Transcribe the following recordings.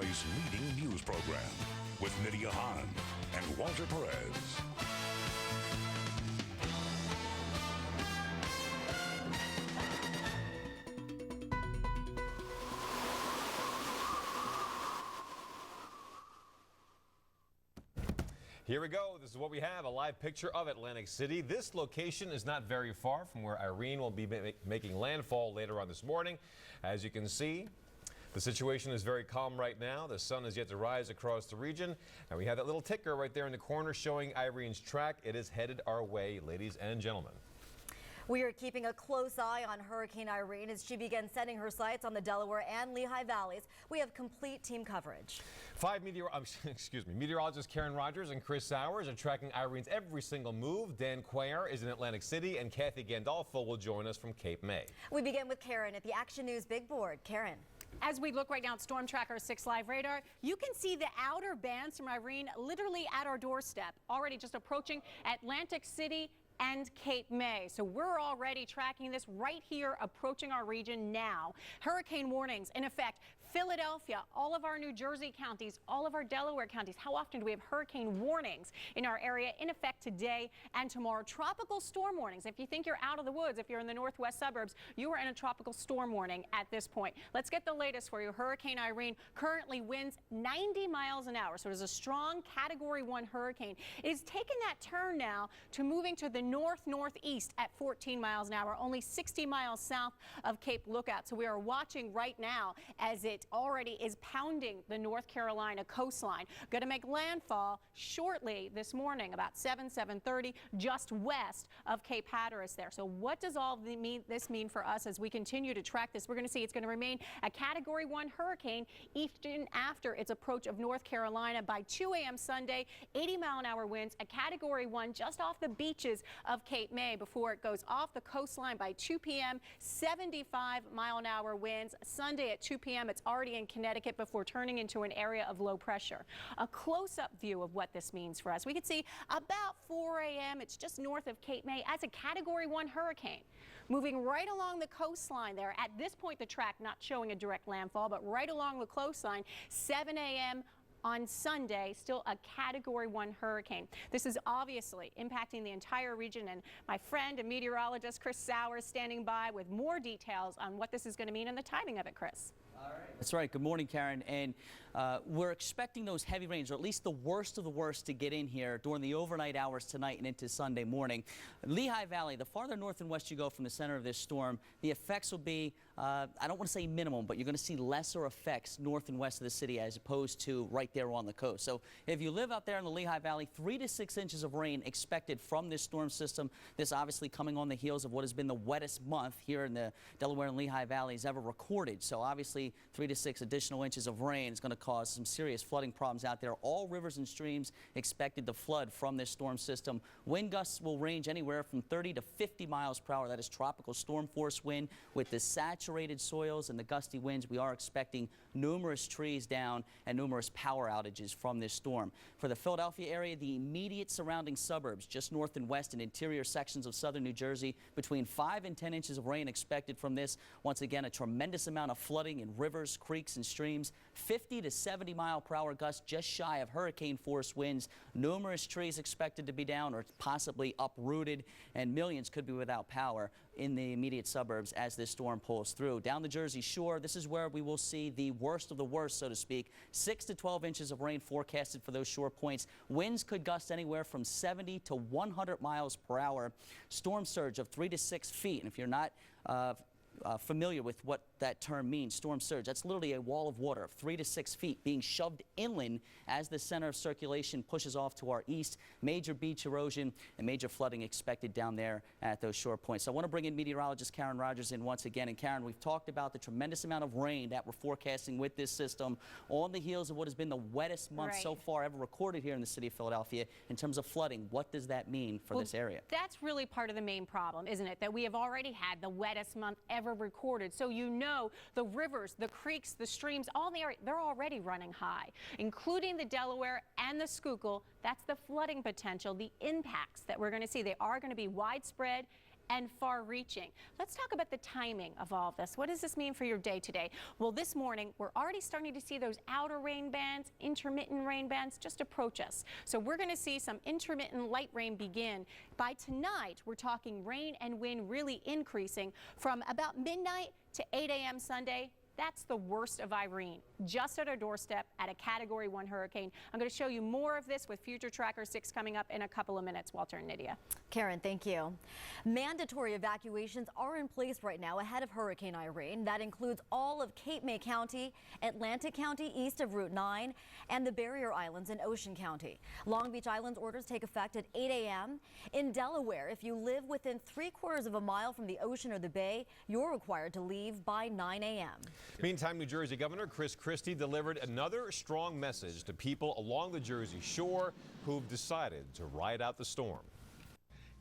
Valley's leading news program with Nydia Hahn and Walter Perez. Here we go. This is what we have, a live picture of Atlantic City. This location is not very far from where Irene will be making landfall later on this morning. As you can see, the situation is very calm right now. The sun is yet to rise across the region. And we have that little ticker right there in the corner showing Irene's track. It is headed our way, ladies and gentlemen. We are keeping a close eye on Hurricane Irene as she begins setting her sights on the Delaware and Lehigh Valleys. We have complete team coverage. Meteorologists Karen Rogers and Chris Sowers are tracking Irene's every single move. Dan Quayer is in Atlantic City, and Kathy Gandolfo will join us from Cape May. We begin with Karen at the Action News Big Board. Karen. As we look right now at Storm Tracker 6 Live radar, you can see the outer bands from Irene literally at our doorstep, already just approaching Atlantic City and Cape May. So we're already tracking this right here, approaching our region now. Hurricane warnings in effect. Philadelphia, all of our New Jersey counties, all of our Delaware counties. How often do we have hurricane warnings in our area in effect today and tomorrow? Tropical storm warnings. If you think you're out of the woods, if you're in the northwest suburbs, you are in a tropical storm warning at this point. Let's get the latest for you. Hurricane Irene currently winds 90 miles an hour. So it is a strong Category 1 hurricane. It has taken that turn now to moving to the northeast at 14 miles an hour, only 60 miles south of Cape Lookout. So we are watching right now as it already is pounding the North Carolina coastline. Going to make landfall shortly this morning, about 7:30, just west of Cape Hatteras there. So what does all this mean for us as we continue to track this? We're going to see it's going to remain a Category 1 hurricane even after its approach of North Carolina by 2 a.m. Sunday. 80-mile-an-hour winds, a Category 1 just off the beaches of Cape May before it goes off the coastline by 2 p.m. 75-mile-an-hour winds. Sunday at 2 p.m. it's already in Connecticut before turning into an area of low pressure. A close-up view of what this means for us. We can see about 4 a.m. it's just north of Cape May as a Category 1 hurricane moving right along the coastline there. At this point the track not showing a direct landfall, but right along the coastline. 7 a.m. on Sunday, still a Category 1 hurricane. This is obviously impacting the entire region, and my friend and meteorologist Chris Sowers standing by with more details on what this is going to mean and the timing of it. Chris. All right. That's right. Good morning, Karen. And we're expecting those heavy rains, or at least the worst of the worst, to get in here during the overnight hours tonight and into Sunday morning. Lehigh Valley, the farther north and west you go from the center of this storm, the effects will be, I don't want to say minimum, but you're going to see lesser effects north and west of the city as opposed to right there on the coast. So if you live out there in the Lehigh Valley, 3 to 6 inches of rain expected from this storm system. This obviously coming on the heels of what has been the wettest month here in the Delaware and Lehigh Valleys ever recorded. So obviously 3 to 6 additional inches of rain is going to cause some serious flooding problems out there. All rivers and streams expected to flood from this storm system. Wind gusts will range anywhere from 30 to 50 miles per hour. That is tropical storm force wind. With the saturated soils and the gusty winds, we are expecting numerous trees down and numerous power outages from this storm. For the Philadelphia area, the immediate surrounding suburbs, just north and west and interior sections of southern New Jersey, between 5 and 10 inches of rain expected from this. Once again, a tremendous amount of flooding in rivers, creeks and streams. 50 to 70 mile per hour gusts, just shy of hurricane force winds. Numerous trees expected to be down or possibly uprooted, and millions could be without power in the immediate suburbs as this storm pulls through. Down the Jersey Shore, this is where we will see the worst of the worst, so to speak. 6 to 12 inches of rain forecasted for those shore points. Winds could gust anywhere from 70 to 100 miles per hour. Storm surge of 3 to 6 feet. And if you're not familiar with what that term means, storm surge, that's literally a wall of water of 3 to 6 feet being shoved inland as the center of circulation pushes off to our east. Major beach erosion and major flooding expected down there at those shore points. So I want to bring in meteorologist Karen Rogers in once again. And Karen, we've talked about the tremendous amount of rain that we're forecasting with this system on the heels of what has been the wettest month so far ever recorded here in the city of Philadelphia. In terms of flooding, what does that mean for this area? That's really part of the main problem, isn't it? That we have already had the wettest month ever recorded. So you know the rivers, the creeks, the streams, all in the area, they're already running high, including the Delaware and the Schuylkill. That's the flooding potential, the impacts that we're going to see. They are going to be widespread and far-reaching. Let's talk about the timing of all of this. What does this mean for your day today? Well, this morning, we're already starting to see those outer rain bands, intermittent rain bands just approach us. So we're going to see some intermittent light rain begin. By tonight, we're talking rain and wind really increasing from about midnight to 8 a.m. Sunday. That's the worst of Irene, just at our doorstep at a Category 1 hurricane. I'm going to show you more of this with Future Tracker 6 coming up in a couple of minutes. Walter and Nydia. Karen, thank you. Mandatory evacuations are in place right now ahead of Hurricane Irene. That includes all of Cape May County, Atlantic County east of Route 9, and the Barrier Islands in Ocean County. Long Beach Island's orders take effect at 8 a.m. In Delaware, if you live within 3/4 of a mile from the ocean or the bay, you're required to leave by 9 a.m. Meantime, New Jersey Governor Chris Christie delivered another strong message to people along the Jersey shore who've decided to ride out the storm.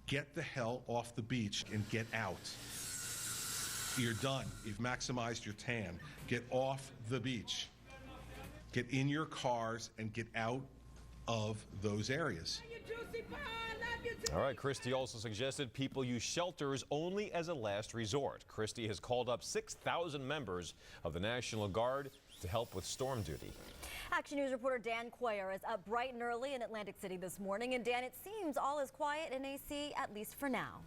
Get the hell off the beach and get out. You're done. You've maximized your tan. Get off the beach. Get in your cars and get out of those areas. All right, Christie also suggested people use shelters only as a last resort. Christie has called up 6,000 members of the National Guard to help with storm duty. Action News reporter Dan Quayer is up bright and early in Atlantic City this morning. And Dan, it seems all is quiet in AC, at least for now.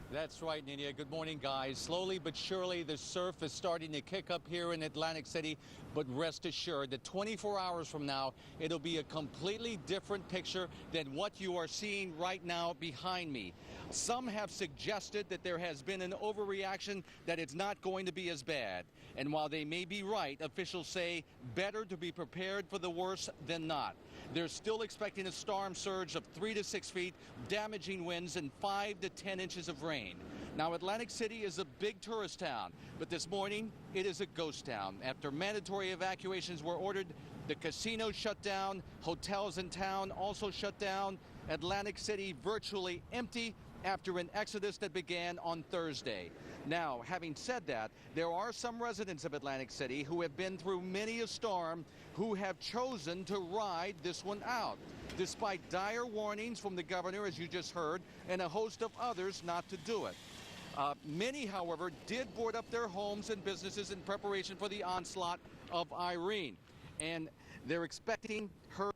That's right, Nydia. Good morning, guys. Slowly but surely, the surf is starting to kick up here in Atlantic City. But rest assured that 24 hours from now, it'll be a completely different picture than what you are seeing right now behind me. Some have suggested that there has been an overreaction, that it's not going to be as bad. And while they may be right, officials say better to be prepared for the worst than not. They're still expecting a storm surge of 3 to 6 feet, damaging winds, and 5 to 10 inches of rain. Now, Atlantic City is a big tourist town, but this morning it is a ghost town. After mandatory evacuations were ordered, the casino shut down, hotels in town also shut down. Atlantic City virtually empty after an exodus that began on Thursday. Now, having said that, there are some residents of Atlantic City who have been through many a storm who have chosen to ride this one out, despite dire warnings from the governor, as you just heard, and a host of others not to do it. Many, however, did board up their homes and businesses in preparation for the onslaught of Irene, and they're expecting her.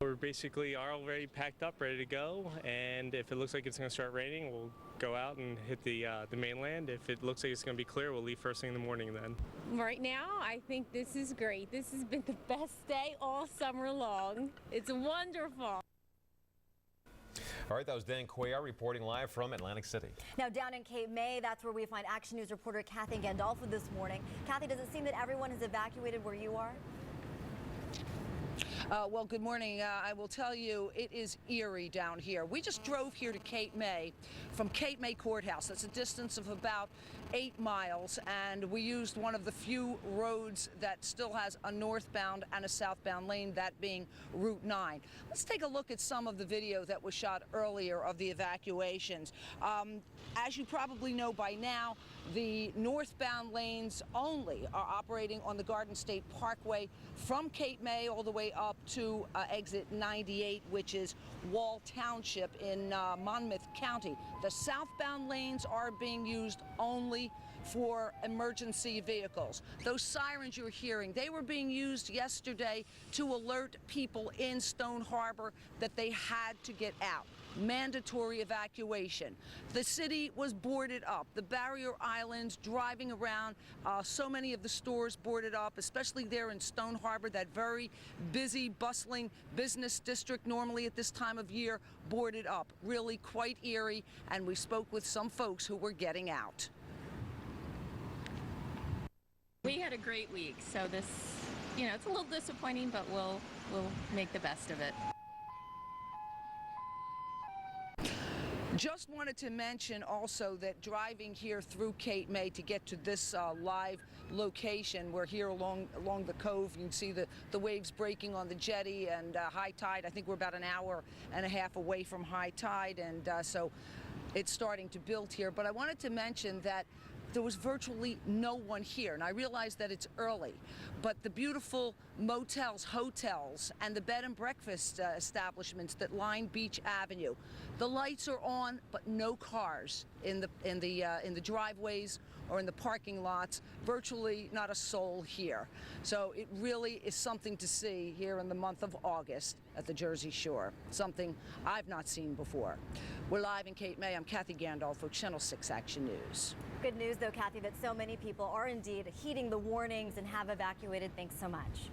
We're basically already packed up, ready to go, and if it looks like it's going to start raining, we'll go out and hit the mainland. If it looks like it's going to be clear, we'll leave first thing in the morning then. Right now, I think this is great. This has been the best day all summer long. It's wonderful. All right, that was Dan Quayer reporting live from Atlantic City. Now down in Cape May, that's where we find Action News reporter Kathy Gandolfo this morning. Kathy, does it seem that everyone has evacuated where you are? Well, good morning. I will tell you, it is eerie down here. We just drove here to Cape May from Cape May Courthouse. That's a distance of about 8 miles, and we used one of the few roads that still has a northbound and a southbound lane, that being Route 9. Let's take a look at some of the video that was shot earlier of the evacuations. As you probably know by now, the northbound lanes only are operating on the Garden State Parkway from Cape May all the way up to exit 98, which is Wall Township in Monmouth County. The southbound lanes are being used only for emergency vehicles. Those sirens you're hearing, they were being used yesterday to alert people in Stone Harbor that they had to get out. Mandatory evacuation. The city was boarded up. The barrier islands, driving around, so many of the stores boarded up, especially there in Stone Harbor, that very busy, bustling business district normally at this time of year, boarded up. Really quite eerie, and we spoke with some folks who were getting out. We had a great week, so this, it's a little disappointing, but we'll make the best of it. Just wanted to mention also that driving here through Cape May to get to this live location, we're here along the cove. You can see the waves breaking on the jetty and high tide. I think we're about an hour and a half away from high tide, and so it's starting to build here. But I wanted to mention that there was virtually no one here. And I realize that it's early, but the beautiful motels, hotels, and the bed and breakfast establishments that line Beach Avenue, the lights are on, but no cars in the driveways or in the parking lots. Virtually not a soul here. So it really is something to see here in the month of August at the Jersey Shore. Something I've not seen before. We're live in Cape May. I'm Kathy Gandolfo, Channel 6 Action News. Good news, though, Kathy, that so many people are indeed heeding the warnings and have evacuated. Thanks so much.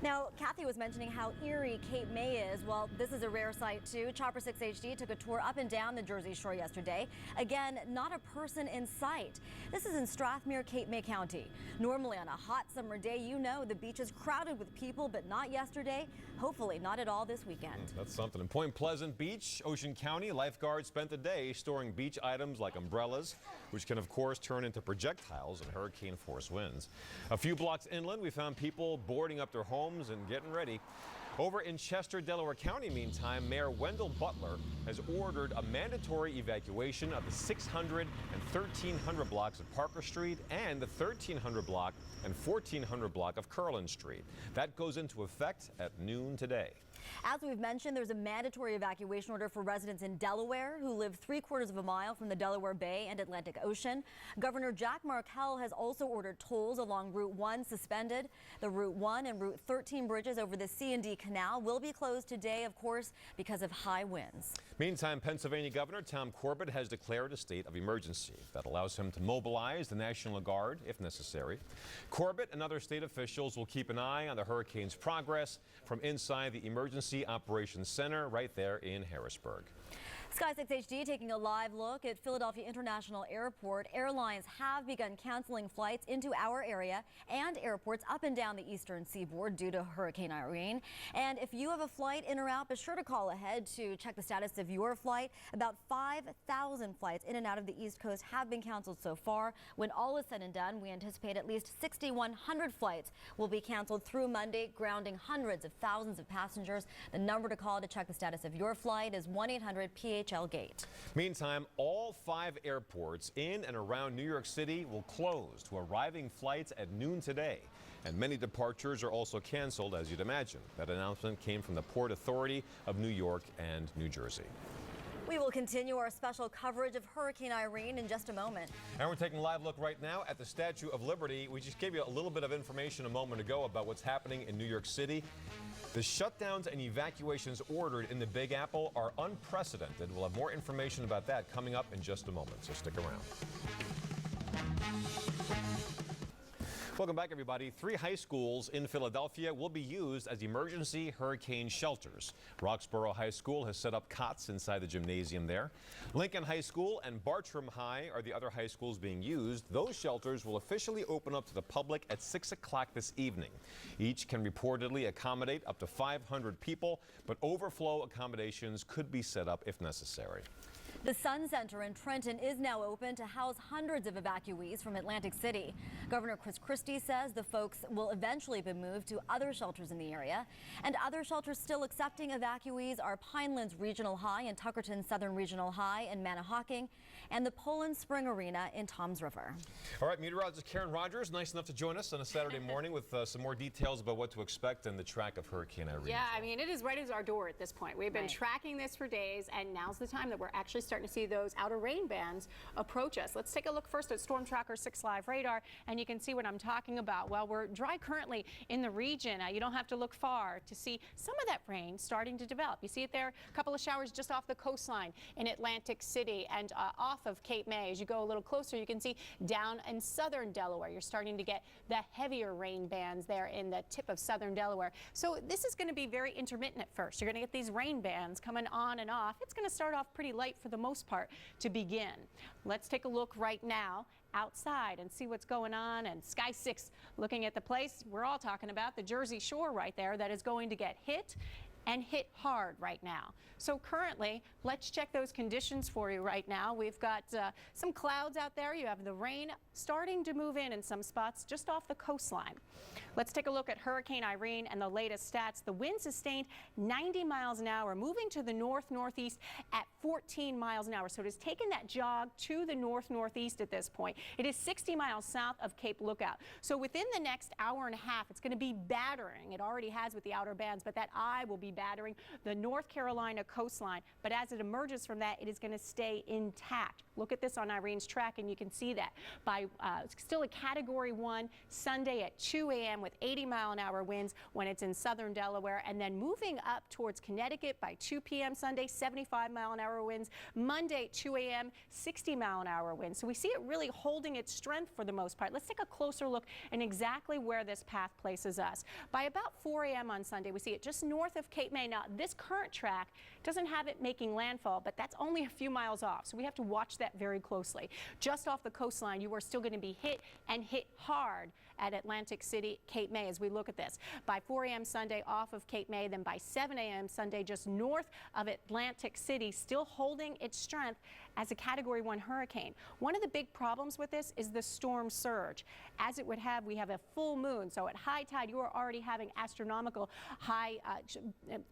Now, Kathy was mentioning how eerie Cape May is. Well, this is a rare sight, too. Chopper 6 HD took a tour up and down the Jersey Shore yesterday. Again, not a person in sight. This is in Strathmere, Cape May County. Normally on a hot summer day, you know the beach is crowded with people, but not yesterday. Hopefully not at all this weekend. That's something. In Point Pleasant Beach, Ocean County, lifeguards spent the day storing beach items like umbrellas, which can, of course, turn into projectiles in hurricane-force winds. A few blocks inland, we found people boarding up their homes and getting ready. Over in Chester, Delaware County, meantime, Mayor Wendell Butler has ordered a mandatory evacuation of the 600 and 1300 blocks of Parker Street and the 1300 block and 1400 block of Curlin Street. That goes into effect at noon today. As we've mentioned, there's a mandatory evacuation order for residents in Delaware who live 3/4 of a mile from the Delaware Bay and Atlantic Ocean. Governor Jack Markell has also ordered tolls along Route 1 suspended. The Route 1 and Route 13 bridges over the C&D Canal will be closed today, of course, because of high winds. Meantime, Pennsylvania Governor Tom Corbett has declared a state of emergency that allows him to mobilize the National Guard if necessary. Corbett and other state officials will keep an eye on the hurricane's progress from inside the Emergency Operations Center right there in Harrisburg. Sky 6 HD taking a live look at Philadelphia International Airport. Airlines have begun canceling flights into our area and airports up and down the eastern seaboard due to Hurricane Irene. And if you have a flight in or out, be sure to call ahead to check the status of your flight. About 5,000 flights in and out of the East Coast have been canceled so far. When all is said and done, we anticipate at least 6,100 flights will be canceled through Monday, grounding hundreds of thousands of passengers. The number to call to check the status of your flight is 1-800-PHL Gate. Meantime, all 5 airports in and around New York City will close to arriving flights at noon today. And many departures are also canceled, as you'd imagine. That announcement came from the Port Authority of New York and New Jersey. We will continue our special coverage of Hurricane Irene in just a moment. And we're taking a live look right now at the Statue of Liberty. We just gave you a little bit of information a moment ago about what's happening in New York City. The shutdowns and evacuations ordered in the Big Apple are unprecedented. We'll have more information about that coming up in just a moment, so stick around. Welcome back, everybody. 3 high schools in Philadelphia will be used as emergency hurricane shelters. Roxborough High School has set up cots inside the gymnasium there. Lincoln High School and Bartram High are the other high schools being used. Those shelters will officially open up to the public at 6 o'clock this evening. Each can reportedly accommodate up to 500 people, but overflow accommodations could be set up if necessary. The Sun Center in Trenton is now open to house hundreds of evacuees from Atlantic City. Governor Chris Christie says the folks will eventually be moved to other shelters in the area. And other shelters still accepting evacuees are Pinelands Regional High and Tuckerton Southern Regional High in Manahawking and the Poland Spring Arena in Toms River. All right, meteorologist Karen Rogers, nice enough to join us on a Saturday morning with some more details about what to expect in the track of Hurricane Irene. Yeah, I mean, it is right as our door at this point. We've been tracking this for days, and now's the time that we're actually starting to see those outer rain bands approach us. Let's take a look first at Storm Tracker 6 Live radar, and you can see what I'm talking about. Well, we're dry currently in the region. You don't have to look far to see some of that rain starting to develop. You see it there, a couple of showers just off the coastline in Atlantic City and off of Cape May. As you go a little closer, you can see down in southern Delaware, you're starting to get the heavier rain bands there in the tip of southern Delaware. So this is going to be very intermittent at first. You're going to get these rain bands coming on and off. It's going to start off pretty light for the most part to begin. Let's take a look right now outside and see what's going on. And Sky 6 looking at the place we're all talking about, the Jersey Shore right there, that is going to get hit. and hit hard right now. So currently, let's check those conditions for you right now. We've got some clouds out there. You have the rain starting to move in some spots just off the coastline. Let's take a look at Hurricane Irene and the latest stats. The wind sustained 90 miles an hour, moving to the north-northeast at 14 miles an hour. So it has taken that jog to the north-northeast at this point. It is 60 miles south of Cape Lookout. So within the next hour and a half, it's going to be battering. It already has with the outer bands, but that eye will be battering the North Carolina coastline. But as it emerges from that, it is going to stay intact. Look at this on Irene's track, and you can see that by still a Category 1 Sunday at 2 a.m. with 80-mile-an-hour winds when it's in southern Delaware, and then moving up towards Connecticut by 2 p.m. Sunday, 75-mile-an-hour winds. Monday, 2 a.m., 60-mile-an-hour winds. So we see it really holding its strength for the most part. Let's take a closer look at exactly where this path places us. By about 4 a.m. on Sunday, we see it just north of Cape May. Now, this current track doesn't have it making landfall, but that's only a few miles off, so we have to watch that very closely. Just off the coastline, you are still going to be hit and hit hard at Atlantic City, Cape May, as we look at this. By 4 a.m. Sunday off of Cape May, then by 7 a.m. Sunday just north of Atlantic City, still holding its strength as a Category 1 hurricane. One of the big problems with this is the storm surge. As it would have, we have a full moon, so at high tide you are already having astronomical high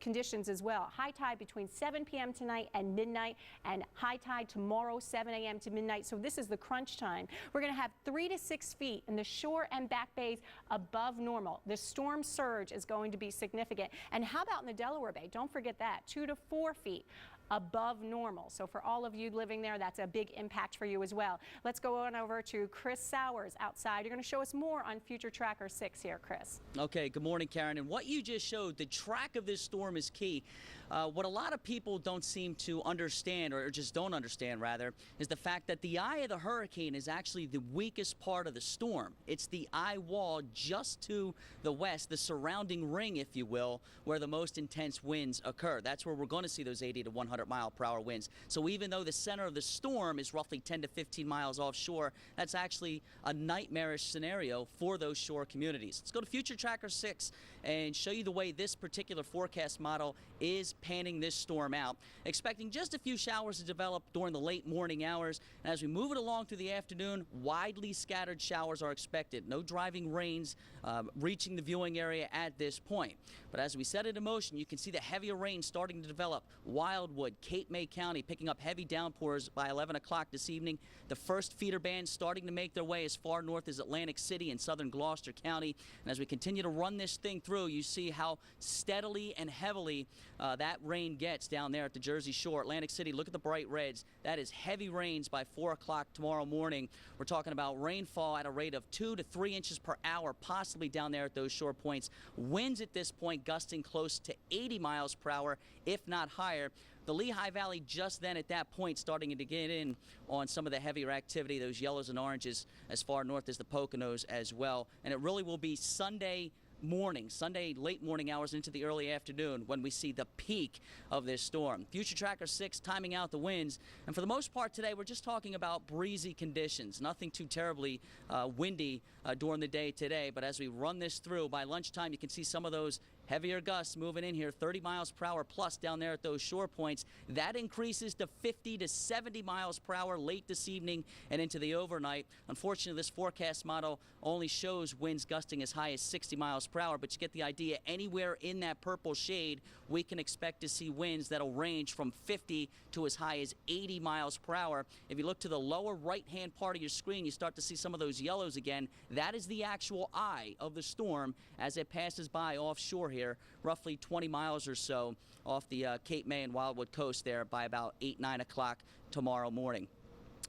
conditions as well. High tide between 7 p.m. tonight and midnight, and high tide tomorrow 7 a.m. to midnight. So this is the crunch time. We're going to have 3 to 6 feet in the shore and back bays above normal. The storm surge is going to be significant. And how about in the Delaware Bay? Don't forget that, 2 to 4 feet above normal. So for all of you living there, that's a big impact for you as well. Let's go on over to Chris Sowers outside. You're going to show us more on Future Tracker 6 here, Chris. Okay, good morning, Karen. And what you just showed, the track of this storm is key. What a lot of people don't seem to understand, or just don't understand rather, is the fact that the eye of the hurricane is actually the weakest part of the storm. It's the eye wall just to the west, the surrounding ring, if you will, where the most intense winds occur. That's where we're going to see those 80 to 100-mile-per-hour winds. So even though the center of the storm is roughly 10 to 15 miles offshore, that's actually a nightmarish scenario for those shore communities. Let's go to Future Tracker 6 and show you the way this particular forecast model is panning this storm out. Expecting just a few showers to develop during the late morning hours. And as we move it along through the afternoon, widely scattered showers are expected. No driving rains reaching the viewing area at this point. But as we set it in motion, you can see the heavier rain starting to develop. Wildwood, Cape May County picking up heavy downpours by 11 o'clock this evening. The first feeder bands starting to make their way as far north as Atlantic City and southern Gloucester County. And as we continue to run this thing through, you see how steadily and heavily that rain gets down there at the Jersey Shore. Atlantic City, look at the bright reds. That is heavy rains by 4 o'clock tomorrow morning. We're talking about rainfall at a rate of 2 to 3 inches per hour, possibly down there at those shore points. Winds at this point gusting close to 80 miles per hour, if not higher. The Lehigh Valley just then at that point starting to get in on some of the heavier activity, those yellows and oranges as far north as the Poconos as well. And it really will be Sunday morning, Sunday late morning hours into the early afternoon when we see the peak of this storm. Future Tracker 6 timing out the winds, and for the most part today we're just talking about breezy conditions, nothing too terribly windy during the day today. But as we run this through, by lunchtime you can see some of those heavier gusts moving in here, 30 miles per hour plus down there at those shore points. That increases to 50 to 70 miles per hour late this evening and into the overnight. Unfortunately, this forecast model only shows winds gusting as high as 60 miles per hour, but you get the idea. Anywhere in that purple shade, we can expect to see winds that'll range from 50 to as high as 80 miles per hour. If you look to the lower right-hand part of your screen, you start to see some of those yellows again. That is the actual eye of the storm as it passes by offshore here, roughly 20 miles or so off the Cape May and Wildwood coast there by about 8, 9 o'clock tomorrow morning.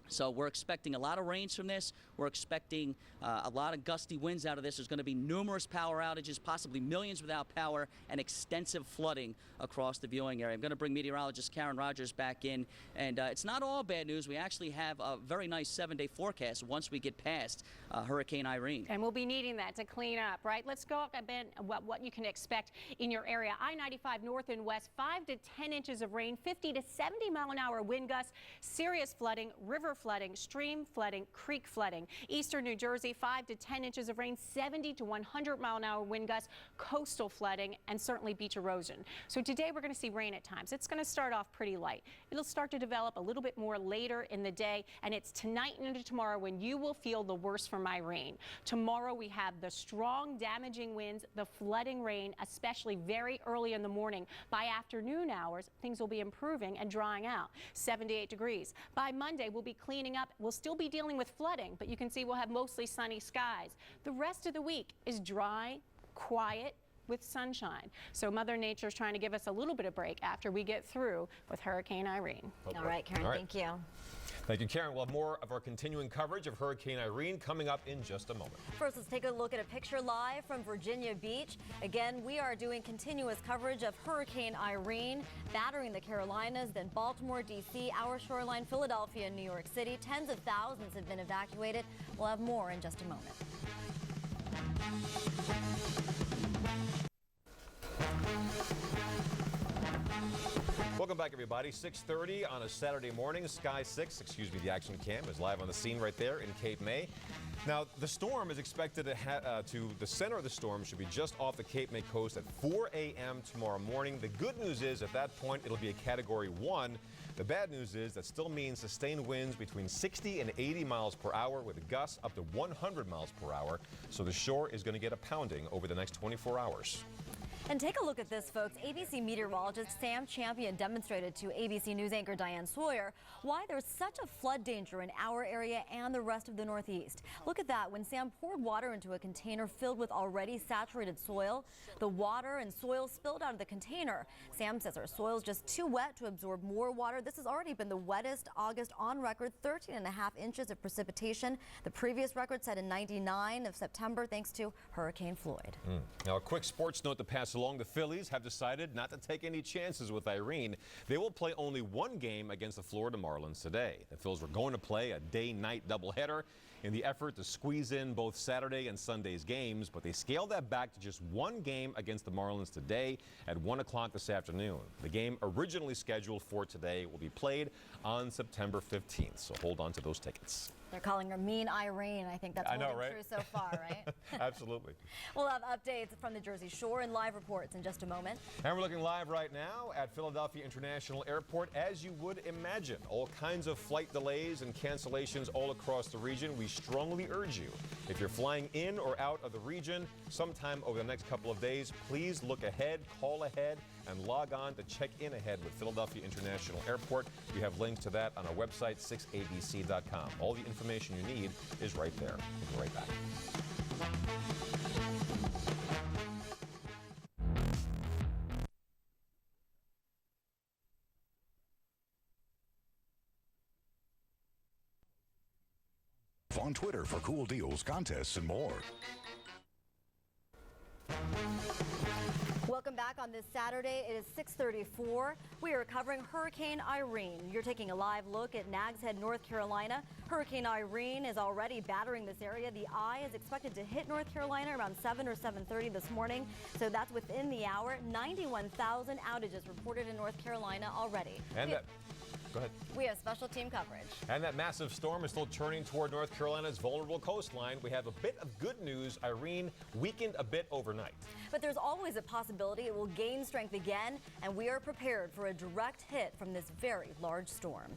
So we're expecting a lot of rains from this. We're expecting a lot of gusty winds out of this. There's going to be numerous power outages, possibly millions without power, and extensive flooding across the viewing area. I'm going to bring meteorologist Karen Rogers back in, and it's not all bad news. We actually have a very nice 7-day forecast once we get past Hurricane Irene. And we'll be needing that to clean up, right? Let's go up a bit what you can expect in your area. I-95 north and west, 5 to 10 inches of rain, 50 to 70 mile an hour wind gusts, serious flooding, river river flooding, stream flooding, creek flooding. Eastern New Jersey, 5 to 10 inches of rain, 70 to 100-mile-an-hour wind gusts, coastal flooding, and certainly beach erosion. So today we're going to see rain at times. It's going to start off pretty light. It'll start to develop a little bit more later in the day, and it's tonight and into tomorrow when you will feel the worst from Irene. Tomorrow we have the strong damaging winds, the flooding rain, especially very early in the morning. By afternoon hours, things will be improving and drying out. 78 degrees. By Monday, we'll be cleaning up. We'll still be dealing with flooding, but you can see we'll have mostly sunny skies. The rest of the week is dry, quiet, with sunshine. So Mother Nature is trying to give us a little bit of break after we get through with Hurricane Irene. All right, Karen, thank you. Thank you, Karen. We'll have more of our continuing coverage of Hurricane Irene coming up in just a moment. First, let's take a look at a picture live from Virginia Beach. Again, we are doing continuous coverage of Hurricane Irene battering the Carolinas, then Baltimore, D.C., our shoreline, Philadelphia, and New York City. Tens of thousands have been evacuated. We'll have more in just a moment. Welcome back, everybody. 6:30 on a Saturday morning. Sky 6, the action cam is live on the scene right there in Cape May. Now, the storm is expected to the center of the storm should be just off the Cape May coast at 4 a.m. tomorrow morning. The good news is at that point it'll be a Category 1. The bad news is that still means sustained winds between 60 and 80 miles per hour with gusts up to 100 miles per hour. So the shore is going to get a pounding over the next 24 hours. And take a look at this, folks. ABC meteorologist Sam Champion demonstrated to ABC News anchor Diane Sawyer why there's such a flood danger in our area and the rest of the Northeast. Look at that. When Sam poured water into a container filled with already saturated soil, the water and soil spilled out of the container. Sam says our soil is just too wet to absorb more water. This has already been the wettest August on record, 13.5 inches of precipitation. The previous record set in 99 of September thanks to Hurricane Floyd. Now, a quick sports note to pass along. The Phillies have decided not to take any chances with Irene. They will play only one game against the Florida Marlins today. The Phils were going to play a day-night doubleheader in the effort to squeeze in both Saturday and Sunday's games, but they scaled that back to just one game against the Marlins today at 1 o'clock this afternoon. The game originally scheduled for today will be played on September 15th, so hold on to those tickets. They're calling her Mean Irene. I think that's holding true so far, right? Absolutely. We'll have updates from the Jersey Shore and live reports in just a moment. And we're looking live right now at Philadelphia International Airport. As you would imagine, all kinds of flight delays and cancellations all across the region. We strongly urge you, if you're flying in or out of the region sometime over the next couple of days, please look ahead, call ahead, and log on to check in ahead with Philadelphia International Airport. We have links to that on our website, 6abc.com. All the information you need is right there. We'll be right back. On Twitter for cool deals, contests, and more. Welcome back on this Saturday. It is 6:34. We are covering Hurricane Irene. You're taking a live look at Nags Head, North Carolina. Hurricane Irene is already battering this area. The eye is expected to hit North Carolina around 7 or 7:30 this morning. So that's within the hour. 91,000 outages reported in North Carolina already. And go ahead. We have special team coverage. And that massive storm is still churning toward North Carolina's vulnerable coastline. We have a bit of good news. Irene weakened a bit overnight. But there's always a possibility it will gain strength again, and we are prepared for a direct hit from this very large storm.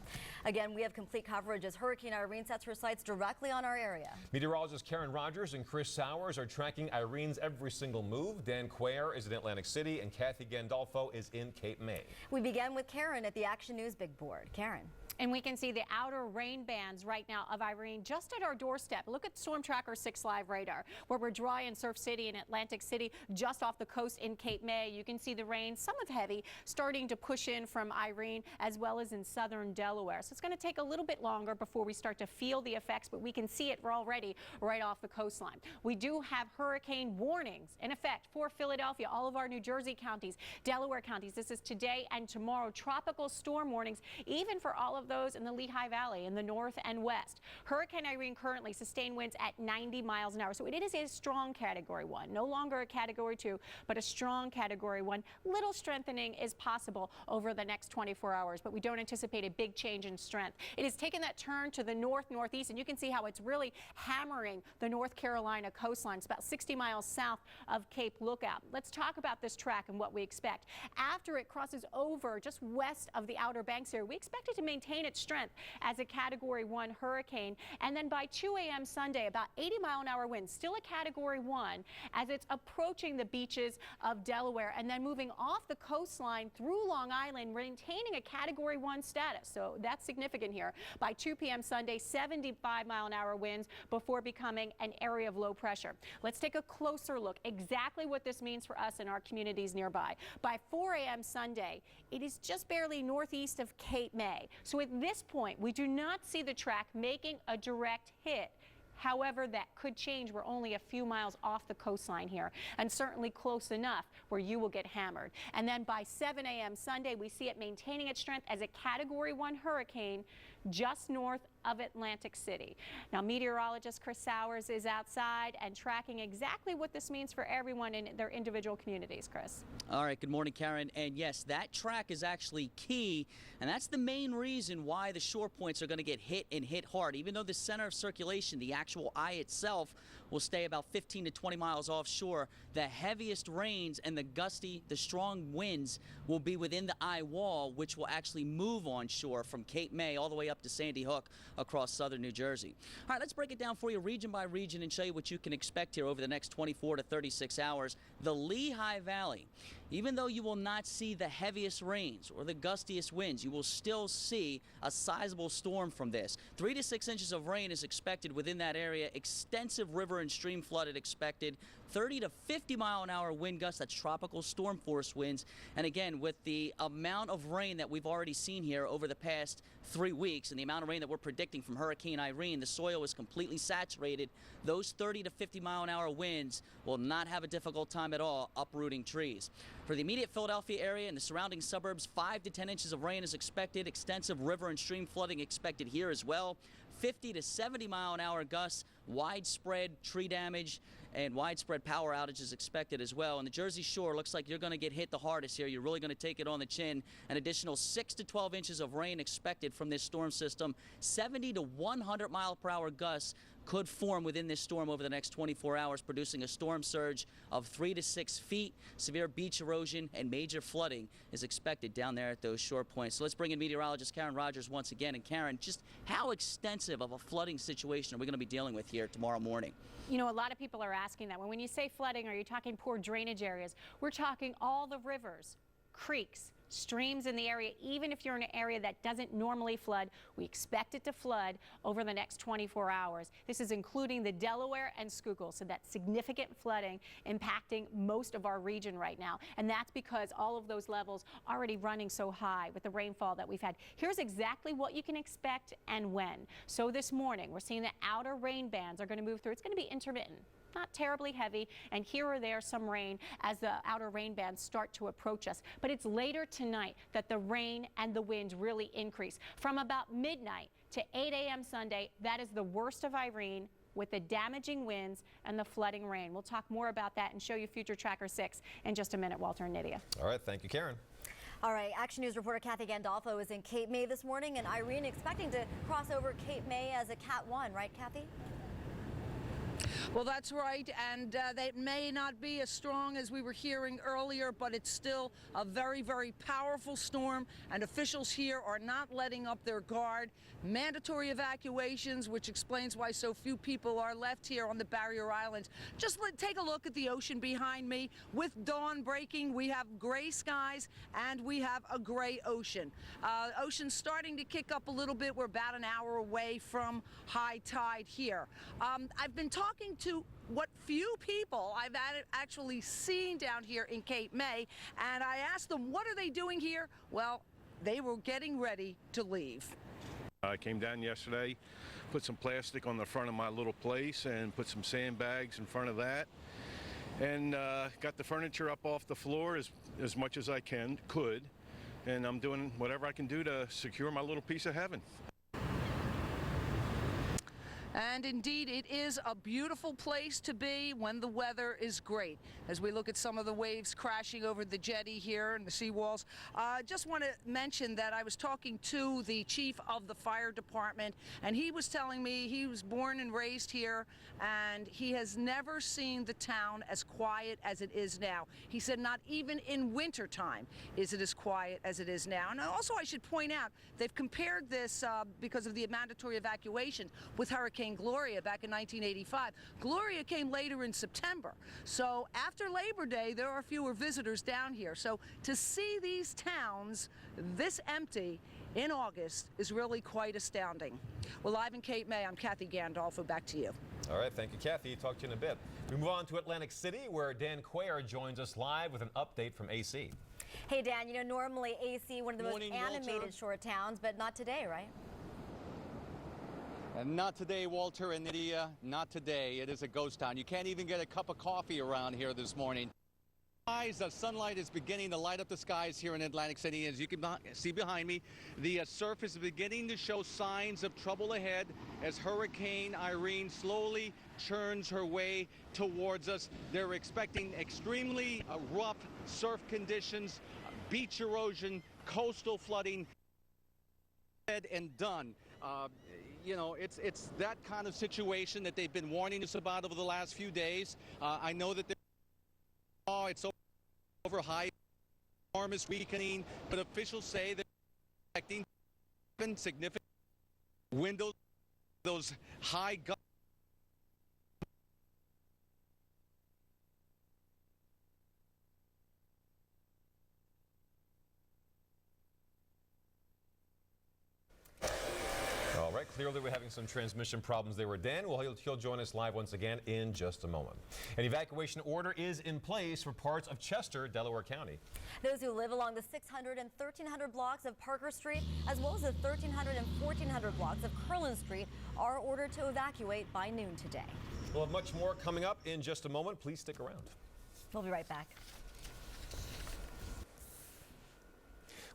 Again, we have complete coverage as Hurricane Irene sets her sights directly on our area. Meteorologists Karen Rogers and Chris Sowers are tracking Irene's every single move. Dan Quayer is in Atlantic City, and Kathy Gandolfo is in Cape May. We begin with Karen at the Action News Big Board. Karen. And we can see the outer rain bands right now of Irene just at our doorstep. Look at Storm Tracker 6 live radar, where we're dry in Surf City and Atlantic City, just off the coast in Cape May. You can see the rain, some of heavy, starting to push in from Irene as well as in southern Delaware. So it's going to take a little bit longer before we start to feel the effects, but we can see it already right off the coastline. We do have hurricane warnings in effect for Philadelphia, all of our New Jersey counties, Delaware counties. This is today and tomorrow. Tropical storm warnings, even for all of of those in the Lehigh Valley in the north and west. Hurricane Irene currently sustained winds at 90 miles an hour. So it is a strong Category 1, no longer a Category 2, but a strong Category 1. Little strengthening is possible over the next 24 hours, but we don't anticipate a big change in strength. It has taken that turn to the north-northeast, and you can see how it's really hammering the North Carolina coastline. It's about 60 miles south of Cape Lookout. Let's talk about this track and what we expect. After it crosses over just west of the Outer Banks here, we expect it to maintain its strength as a Category 1 hurricane. And then by 2 a.m. Sunday, about 80-mile-an-hour winds, still a Category 1 as it's approaching the beaches of Delaware and then moving off the coastline through Long Island, maintaining a Category 1 status. So that's significant here. By 2 p.m. Sunday, 75-mile-an-hour winds before becoming an area of low pressure. Let's take a closer look exactly what this means for us and our communities nearby. By 4 a.m. Sunday, it is just barely northeast of Cape May. So at this point, we do not see the track making a direct hit. However, that could change. We're only a few miles off the coastline here, and certainly close enough where you will get hammered. And then by 7 a.m. Sunday, we see it maintaining its strength as a Category 1 hurricane just north of Atlantic City. Now, meteorologist Chris Sowers is outside and tracking exactly what this means for everyone in their individual communities. Chris. All right, good morning, Karen. And yes, that track is actually key, and that's the main reason why the shore points are going to get hit and hit hard. Even though the center of circulation, the actual eye itself, will stay about 15 to 20 miles offshore, the heaviest rains and the strong winds will be within the eye wall, which will actually move onshore from Cape May all the way up to Sandy Hook across southern New Jersey. All right, let's break it down for you region by region and show you what you can expect here over the next 24 to 36 hours. The Lehigh Valley, even though you will not see the heaviest rains or the gustiest winds, you will still see a sizable storm from this. 3 to 6 inches of rain is expected within that area. Extensive river and stream flooded expected. 30 to 50-mile-an-hour wind gusts, that's tropical storm force winds. And again, with the amount of rain that we've already seen here over the past 3 weeks and the amount of rain that we're predicting from Hurricane Irene, the soil is completely saturated. Those 30 to 50-mile-an-hour winds will not have a difficult time at all uprooting trees. For the immediate Philadelphia area and the surrounding suburbs, 5 to 10 inches of rain is expected. Extensive river and stream flooding expected here as well. 50 to 70-mile-an-hour gusts, widespread tree damage, and widespread power outages expected as well. And the Jersey Shore looks like you're going to get hit the hardest here. You're really going to take it on the chin. An additional 6 to 12 inches of rain expected from this storm system. 70 to 100-mile-per-hour gusts could form within this storm over the next 24 hours, producing a storm surge of 3 to 6 feet. Severe beach erosion and major flooding is expected down there at those shore points. So let's bring in meteorologist Karen Rogers once again. And Karen, just how extensive of a flooding situation are we going to be dealing with here tomorrow morning? You know, a lot of people are asking that. When you say flooding, are you talking poor drainage areas? We're talking all the rivers, creeks, streams in the area. Even if you're in an area that doesn't normally flood, we expect it to flood over the next 24 hours. This is including the Delaware and Schuylkill, so that's significant flooding impacting most of our region right now. And that's because all of those levels already running so high with the rainfall that we've had. Here's exactly what you can expect and when. So this morning, we're seeing the outer rain bands are going to move through. It's going to be intermittent. Not terribly heavy, and here or there some rain as the outer rain bands start to approach us. But it's later tonight that the rain and the wind really increase. From about midnight to 8 a.m. Sunday, that is the worst of Irene, with the damaging winds and the flooding rain. We'll talk more about that and show you Future Tracker 6 in just a minute, Walter and Nydia. All right, thank you, Karen. All right, Action News reporter Kathy Gandolfo is in Cape May this morning, and Irene expecting to cross over Cape May as a Cat 1, right, Kathy? Well, that's right, and they may not be as strong as we were hearing earlier, but it's still a very, very powerful storm, and officials here are not letting up their guard. Mandatory evacuations, which explains why so few people are left here on the Barrier Islands. Just take a look at the ocean behind me. With dawn breaking, we have gray skies and we have a gray ocean. Ocean's starting to kick up a little bit. We're about an hour away from high tide here. I've been talking to what few people I've actually seen down here in Cape May, and I asked them, what are they doing here? Well, they were getting ready to leave. I came down yesterday, put some plastic on the front of my little place and put some sandbags in front of that, and got the furniture up off the floor as much as I could, and I'm doing whatever I can do to secure my little piece of heaven. And indeed, it is a beautiful place to be when the weather is great. As we look at some of the waves crashing over the jetty here and the seawalls, just want to mention that I was talking to the chief of the fire department, and he was telling me he was born and raised here, and he has never seen the town as quiet as it is now. He said not even in wintertime is it as quiet as it is now. And also I should point out, they've compared this because of the mandatory evacuation with Hurricane Gloria back in 1985. Gloria came later in September. So after Labor Day, there are fewer visitors down here. So to see these towns this empty in August is really quite astounding. Well, live in Cape May, I'm Kathy Gandolfo. Back to you. All right, thank you, Kathy. Talk to you in a bit. We move on to Atlantic City, where Dan Quayer joins us live with an update from AC. Hey, Dan, you know, normally AC, one of the Morning, most animated Walter. shore towns, but not today, right? And not today, Walter and Nydia, not today. It is a ghost town. You can't even get a cup of coffee around here this morning. The sunlight is beginning to light up the skies here in Atlantic City. As you can see behind me, the surface is beginning to show signs of trouble ahead as Hurricane Irene slowly churns her way towards us. They're expecting extremely rough surf conditions, beach erosion, coastal flooding. Said and done. You know, it's that kind of situation that they've been warning us about over the last few days. I know that it's over high, storm is weakening, but officials say they're expecting significant windows, those high gusts. All right, clearly we're having some transmission problems there with Dan. Well, he'll join us live once again in just a moment. An evacuation order is in place for parts of Chester, Delaware County. Those who live along the 600 and 1300 blocks of Parker Street, as well as the 1300 and 1400 blocks of Curlin Street, are ordered to evacuate by noon today. We'll have much more coming up in just a moment. Please stick around. We'll be right back.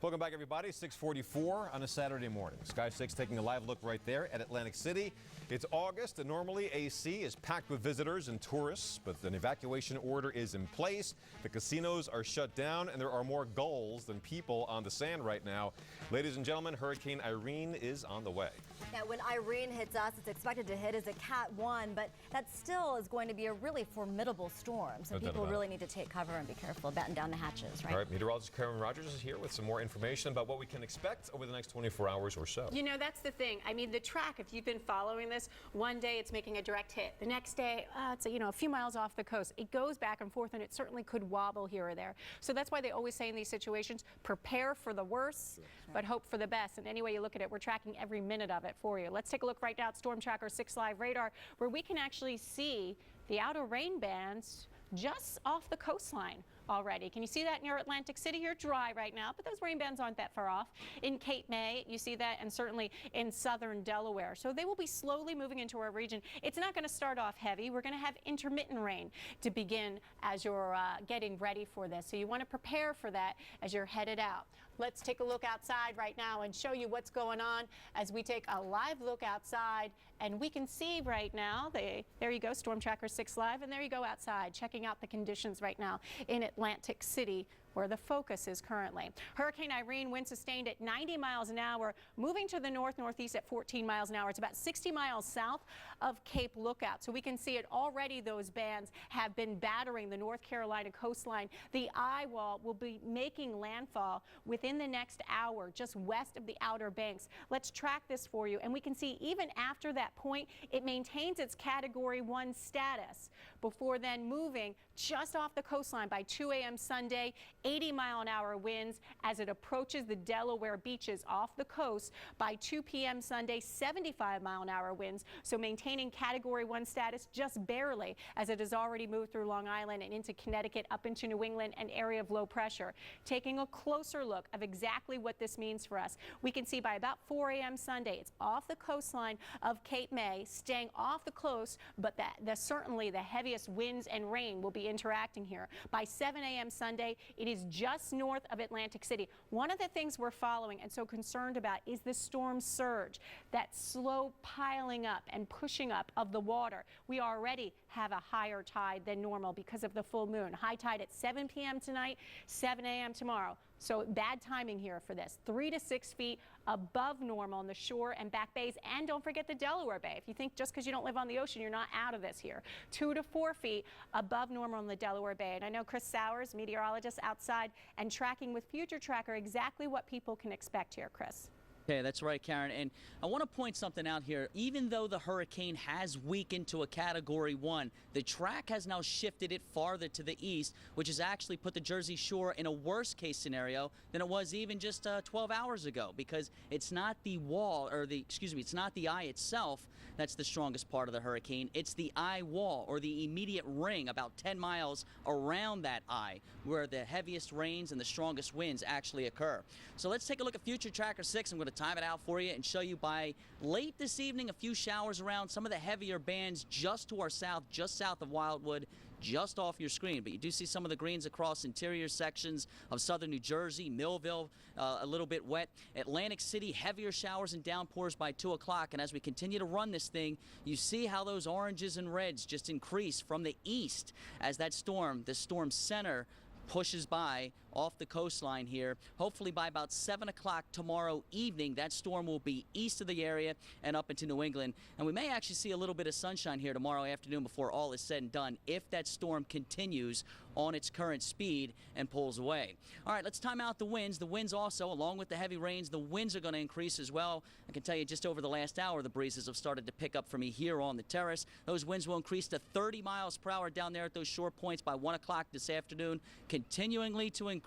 Welcome back, everybody. 6:44 on a Saturday morning. Sky 6 taking a live look right there at Atlantic City. It's August, and normally AC is packed with visitors and tourists, but an evacuation order is in place. The casinos are shut down, and there are more gulls than people on the sand right now. Ladies and gentlemen, Hurricane Irene is on the way. Now, when Irene hits us, it's expected to hit as a Cat 1, but that still is going to be a really formidable storm. So people really need to take cover and be careful, batten down the hatches, right? All right, meteorologist Karen Rogers is here with some more information about what we can expect over the next 24 hours or so. You know, that's the thing. I mean, the track, if you've been following this, one day it's making a direct hit. The next day, it's a few miles off the coast. It goes back and forth, and it certainly could wobble here or there. So that's why they always say in these situations, prepare for the worst, but hope for the best. And any way you look at it, we're tracking every minute of it for you. Let's take a look right now at Storm Tracker 6 Live radar, where we can actually see the outer rain bands just off the coastline already. Can you see that in your Atlantic City? You're dry right now, but those rain bands aren't that far off. In Cape May, you see that, and certainly in southern Delaware. So they will be slowly moving into our region. It's not going to start off heavy. We're going to have intermittent rain to begin as you're getting ready for this. So you want to prepare for that as you're headed out. Let's take a look outside right now and show you what's going on as we take a live look outside. And we can see right now, there you go, Storm Tracker 6 Live, and there you go outside, checking out the conditions right now in Atlantic City, where the focus is currently. Hurricane Irene, wind sustained at 90 miles an hour, moving to the north-northeast at 14 miles an hour. It's about 60 miles south of Cape Lookout. So we can see it already. Those bands have been battering the North Carolina coastline. The eye wall will be making landfall within the next hour, just west of the Outer Banks. Let's track this for you. And we can see even after that point, it maintains its Category 1 status before then moving just off the coastline by 2 a.m. Sunday. 80-mile-an-hour winds as it approaches the Delaware beaches off the coast. By 2 p.m. Sunday, 75-mile-an-hour winds, so maintaining Category 1 status just barely, as it has already moved through Long Island and into Connecticut, up into New England, an area of low pressure. Taking a closer look of exactly what this means for us, we can see by about 4 a.m. Sunday, it's off the coastline of Cape May, staying off the coast, but certainly the heaviest winds and rain will be interacting here. By 7 a.m. Sunday, it is just north of Atlantic City. One of the things we're following and so concerned about is the storm surge, that slow piling up and pushing up of the water. We already have a higher tide than normal because of the full moon. High tide at 7 p.m. tonight, 7 a.m. tomorrow. So bad timing here for this. 3 to 6 feet above normal on the shore and back bays. And don't forget the Delaware Bay. If you think just because you don't live on the ocean, you're not out of this here. 2 to 4 feet above normal in the Delaware Bay. And I know Chris Sowers, meteorologist outside and tracking with Future Tracker exactly what people can expect here, Chris. Okay, that's right, Karen. And I want to point something out here. Even though the hurricane has weakened to a Category 1, the track has now shifted it farther to the east, which has actually put the Jersey Shore in a worse case scenario than it was even just 12 hours ago, because it's not the wall, or it's not the eye itself that's the strongest part of the hurricane. It's the eye wall, or the immediate ring about 10 miles around that eye, where the heaviest rains and the strongest winds actually occur. So let's take a look at Future Tracker 6. I'm going to time it out for you and show you by late this evening a few showers around some of the heavier bands just to our south, just south of Wildwood, just off your screen. But you do see some of the greens across interior sections of southern New Jersey, Millville, a little bit wet. Atlantic City, heavier showers and downpours by 2 o'clock. And as we continue to run this thing, you see how those oranges and reds just increase from the east as that storm, the storm center, pushes by off the coastline here. Hopefully by about 7 o'clock tomorrow evening, that storm will be east of the area and up into New England. And we may actually see a little bit of sunshine here tomorrow afternoon before all is said and done, if that storm continues on its current speed and pulls away. All right, let's time out the winds. The winds also, along with the heavy rains, the winds are going to increase as well. I can tell you just over the last hour, the breezes have started to pick up for me here on the terrace. Those winds will increase to 30 miles per hour down there at those shore points by 1 o'clock this afternoon, continuously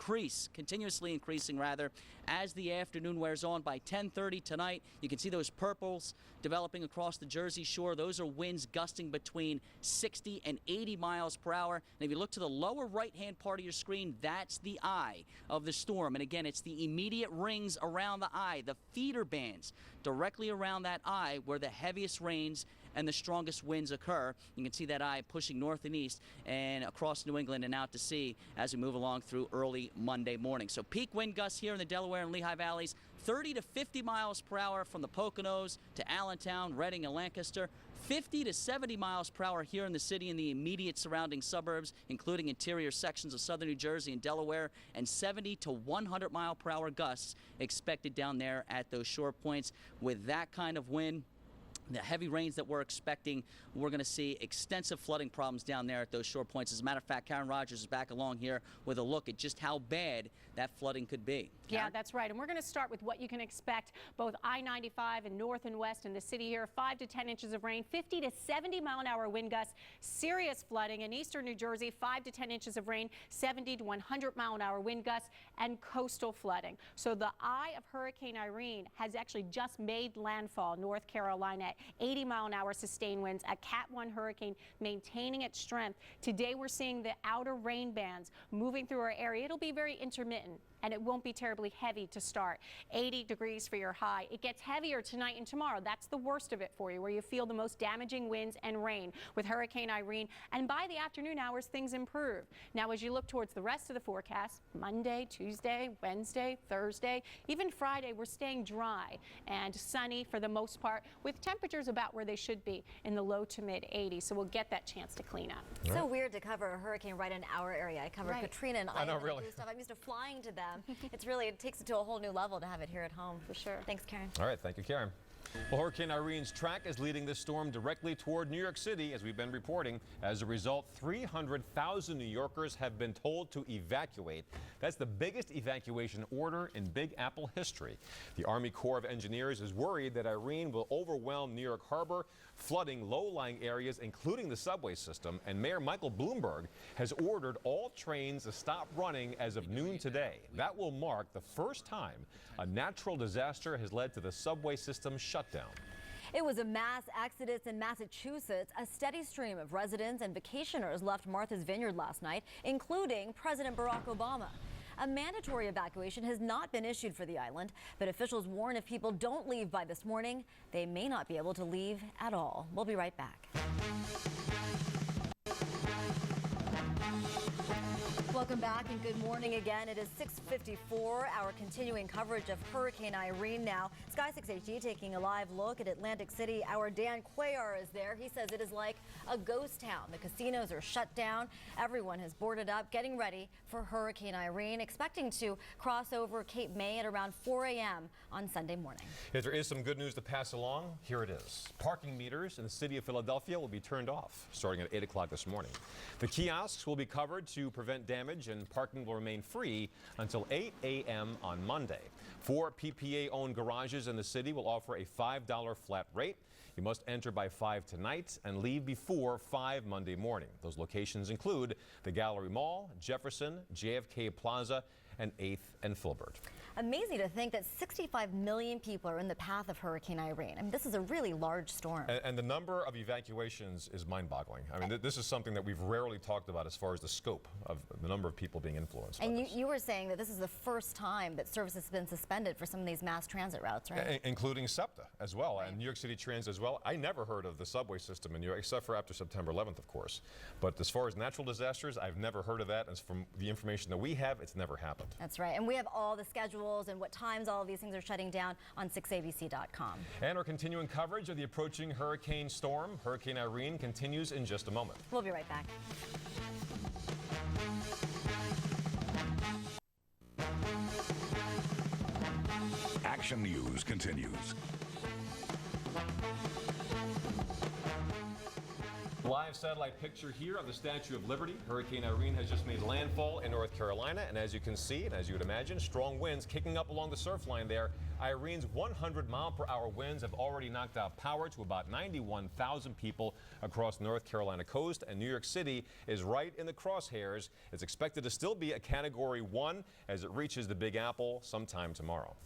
increasing rather, as the afternoon wears on. By 10:30 tonight, you can see those purples developing across the Jersey Shore. Those are winds gusting between 60 and 80 miles per hour. And if you look to the lower right-hand part of your screen, that's the eye of the storm. And again, it's the immediate rings around the eye, the feeder bands directly around that eye where the heaviest rains and the strongest winds occur. You can see that eye pushing north and east and across New England and out to sea as we move along through early Monday morning. So peak wind gusts here in the Delaware and Lehigh Valleys, 30 to 50 miles per hour from the Poconos to Allentown, Reading, and Lancaster. 50 to 70 miles per hour here in the city and the immediate surrounding suburbs, including interior sections of southern New Jersey and Delaware, and 70 to 100 mile per hour gusts expected down there at those shore points. With that kind of wind, the heavy rains that we're expecting, we're going to see extensive flooding problems down there at those shore points. As a matter of fact, Karen Rogers is back along here with a look at just how bad that flooding could be. Karen? Yeah, that's right. And we're going to start with what you can expect both I-95 and north and west in the city here. 5 to 10 inches of rain, 50 to 70 mile an hour wind gusts, serious flooding in eastern New Jersey, 5 to 10 inches of rain, 70 to 100 mile an hour wind gusts, and coastal flooding. So the eye of Hurricane Irene has actually just made landfall, North Carolina, 80 mile an hour sustained winds, a Cat 1 hurricane maintaining its strength. Today we're seeing the outer rain bands moving through our area. It'll be very intermittent, and it won't be terribly heavy to start. 80 degrees for your high. It gets heavier tonight and tomorrow. That's the worst of it for you, where you feel the most damaging winds and rain with Hurricane Irene. And by the afternoon hours, things improve. Now, as you look towards the rest of the forecast, Monday, Tuesday, Wednesday, Thursday, even Friday, we're staying dry and sunny for the most part, with temperatures about where they should be in the low to mid 80s. So we'll get that chance to clean up. It's so weird to cover a hurricane right in our area. I covered Katrina and Ivan really. and stuff. I'm used to flying to them. It takes it to a whole new level to have it here at home. For sure. Thanks, Karen. All right, thank you, Karen. Well, Hurricane Irene's track is leading this storm directly toward New York City, as we've been reporting. As a result, 300,000 New Yorkers have been told to evacuate. That's the biggest evacuation order in Big Apple history. The Army Corps of Engineers is worried that Irene will overwhelm New York Harbor, flooding low-lying areas, including the subway system. And Mayor Michael Bloomberg has ordered all trains to stop running as of noon today. That will mark the first time a natural disaster has led to the subway system shutdown. It was a mass exodus in Massachusetts. A steady stream of residents and vacationers left Martha's Vineyard last night, including President Barack Obama. A mandatory evacuation has not been issued for the island, but officials warn if people don't leave by this morning, they may not be able to leave at all. We'll be right back. Well, Welcome back and good morning again. It is 6:54. Our continuing coverage of Hurricane Irene now. Sky 6 HD taking a live look at Atlantic City. Our Dan Cuellar is there. He says it is like a ghost town. The casinos are shut down. Everyone has boarded up, getting ready for Hurricane Irene, expecting to cross over Cape May at around 4 a.m. on Sunday morning. If there is some good news to pass along, here it is. Parking meters in the city of Philadelphia will be turned off starting at 8 o'clock this morning. The kiosks will be covered to prevent damage, and parking will remain free until 8 a.m. on Monday. 4 PPA-owned garages in the city will offer a $5 flat rate. You must enter by 5 tonight and leave before 5 Monday morning. Those locations include the Gallery Mall, Jefferson, JFK Plaza, and 8th and Filbert. Amazing to think that 65 million people are in the path of Hurricane Irene. I mean, this is a really large storm. And the number of evacuations is mind-boggling. I mean, this is something that we've rarely talked about as far as the scope of the number of people being influenced by this. You were saying that this is the first time that service has been suspended for some of these mass transit routes, right? Including SEPTA as well, and New York City Transit as well. I never heard of the subway system in New York, except for after September 11th, of course. But as far as natural disasters, I've never heard of that. And from the information that we have, it's never happened. That's right. And we have all the schedules and what times all of these things are shutting down on 6abc.com. And our continuing coverage of the approaching hurricane storm, Hurricane Irene, continues in just a moment. We'll be right back. Action News continues. Live satellite picture here of the Statue of Liberty. Hurricane Irene has just made landfall in North Carolina, and as you can see, and as you would imagine, strong winds kicking up along the surf line there. Irene's 100-mile-per-hour winds have already knocked out power to about 91,000 people across the North Carolina coast, and New York City is right in the crosshairs. It's expected to still be a Category 1 as it reaches the Big Apple sometime tomorrow.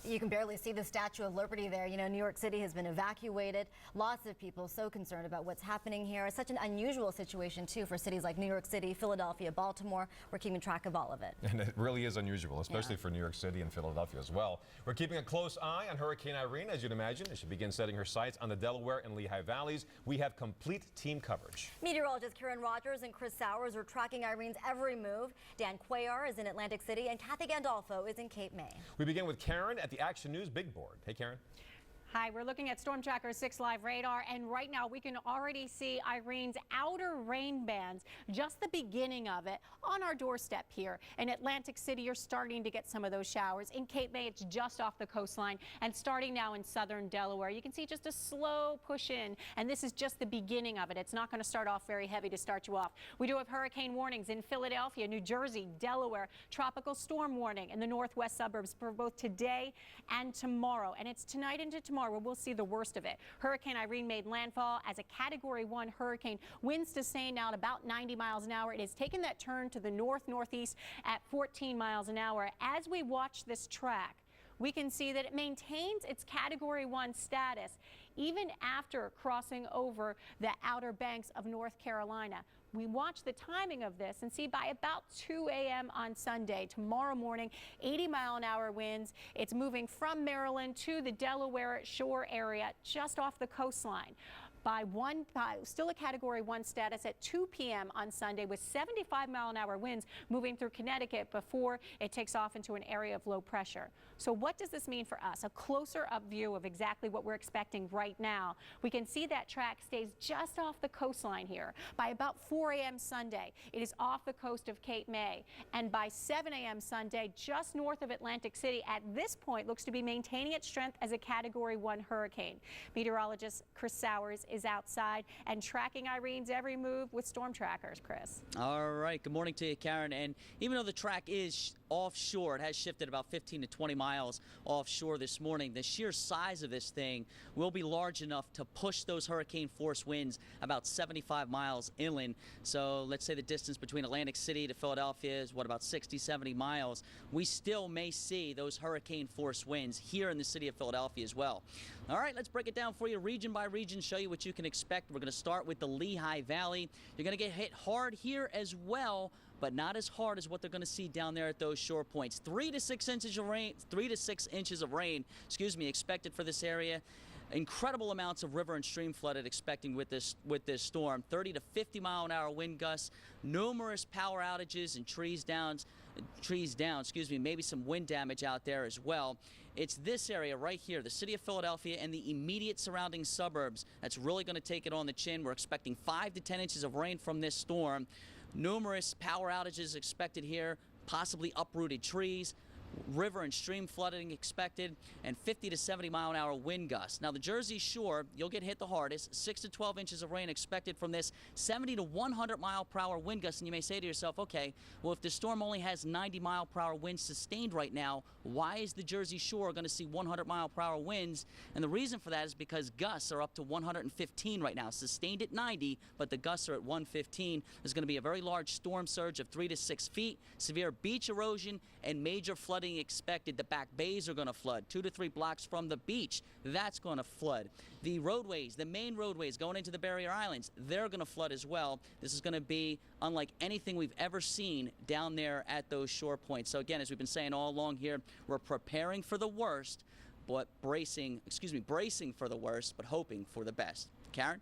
You can barely see the Statue of Liberty there. You know, New York City has been evacuated. Lots of people so concerned about what's happening here. It's such an unusual situation, too, for cities like New York City, Philadelphia, Baltimore. We're keeping track of all of it. And it really is unusual, especially for New York City and Philadelphia as well. We're keeping a close eye on Hurricane Irene, as you'd imagine, as she begins setting her sights on the Delaware and Lehigh Valleys. We have complete team coverage. Meteorologist Karen Rogers and Chris Sowers are tracking Irene's every move. Dan Cuellar is in Atlantic City, and Kathy Gandolfo is in Cape May. We begin with Karen at the Action News Big Board. Hey, Karen. Hi, we're looking at Storm Tracker 6 live radar, and right now we can already see Irene's outer rain bands, just the beginning of it, on our doorstep here. In Atlantic City, you're starting to get some of those showers. In Cape May, it's just off the coastline, and starting now in southern Delaware. You can see just a slow push in, and this is just the beginning of it. It's not going to start off very heavy to start you off. We do have hurricane warnings in Philadelphia, New Jersey, Delaware, tropical storm warning in the northwest suburbs for both today and tomorrow. And it's tonight into tomorrow where we'll see the worst of it. Hurricane Irene made landfall as a Category 1 hurricane. Winds to staying out about 90 miles an hour. It has taken that turn to the north-northeast at 14 miles an hour. As we watch this track, we can see that it maintains its Category 1 status even after crossing over the outer banks of North Carolina. We watch the timing of this and see by about 2 a.m. on Sunday, tomorrow morning, 80-mile-an-hour winds. It's moving from Maryland to the Delaware shore area just off the coastline. Still a Category 1 status at 2 p.m. on Sunday with 75-mile-an-hour winds moving through Connecticut before it takes off into an area of low pressure. So what does this mean for us? A closer up view of exactly what we're expecting right now. We can see that track stays just off the coastline here. By about 4 a.m. Sunday, it is off the coast of Cape May. And by 7 a.m. Sunday, just north of Atlantic City, at this point, looks to be maintaining its strength as a Category 1 hurricane. Meteorologist Chris Sowers is outside and tracking Irene's every move with storm trackers. Chris. All right. Good morning to you, Karen. And even though the track is offshore, it has shifted about 15 to 20 miles offshore this morning. The sheer size of this thing will be large enough to push those hurricane force winds about 75 miles inland. So let's say the distance between Atlantic City to Philadelphia is, what, about 60, 70 miles. We still may see those hurricane force winds here in the city of Philadelphia as well. All right, let's break it down for you region by region, show you what you can expect. We're going to start with the Lehigh Valley. You're going to get hit hard here as well, but not as hard as what they're going to see down there at those shore points. 3 to 6 inches of rain, expected for this area. incredible amounts of river and stream flooded expecting with this storm. 30 to 50 mile an hour wind gusts, numerous power outages and trees down, maybe some wind damage out there as well. It's this area right here, the city of Philadelphia and the immediate surrounding suburbs, that's really going to take it on the chin. We're expecting 5 to 10 inches of rain from this storm. Numerous power outages expected here, possibly uprooted trees. River and stream flooding expected, and 50 to 70 mile an hour wind gusts. Now the Jersey Shore, you'll get hit the hardest. 6 to 12 inches of rain expected from this 70 to 100 mile per hour wind gusts. And you may say to yourself, okay, well, if the storm only has 90 mile per hour winds sustained right now, why is the Jersey Shore going to see 100 mile per hour winds? And the reason for that is because gusts are up to 115 right now, sustained at 90, but the gusts are at 115. There's going to be a very large storm surge of 3 to 6 feet, severe beach erosion, and major flooding expected. The back bays are going to flood. 2 to 3 blocks from the beach, that's going to flood. The roadways, the main roadways going into the barrier islands, they're going to flood as well. This is going to be unlike anything we've ever seen down there at those shore points. So again, as we've been saying all along here, we're preparing for the worst, but bracing for the worst, but hoping for the best. Karen?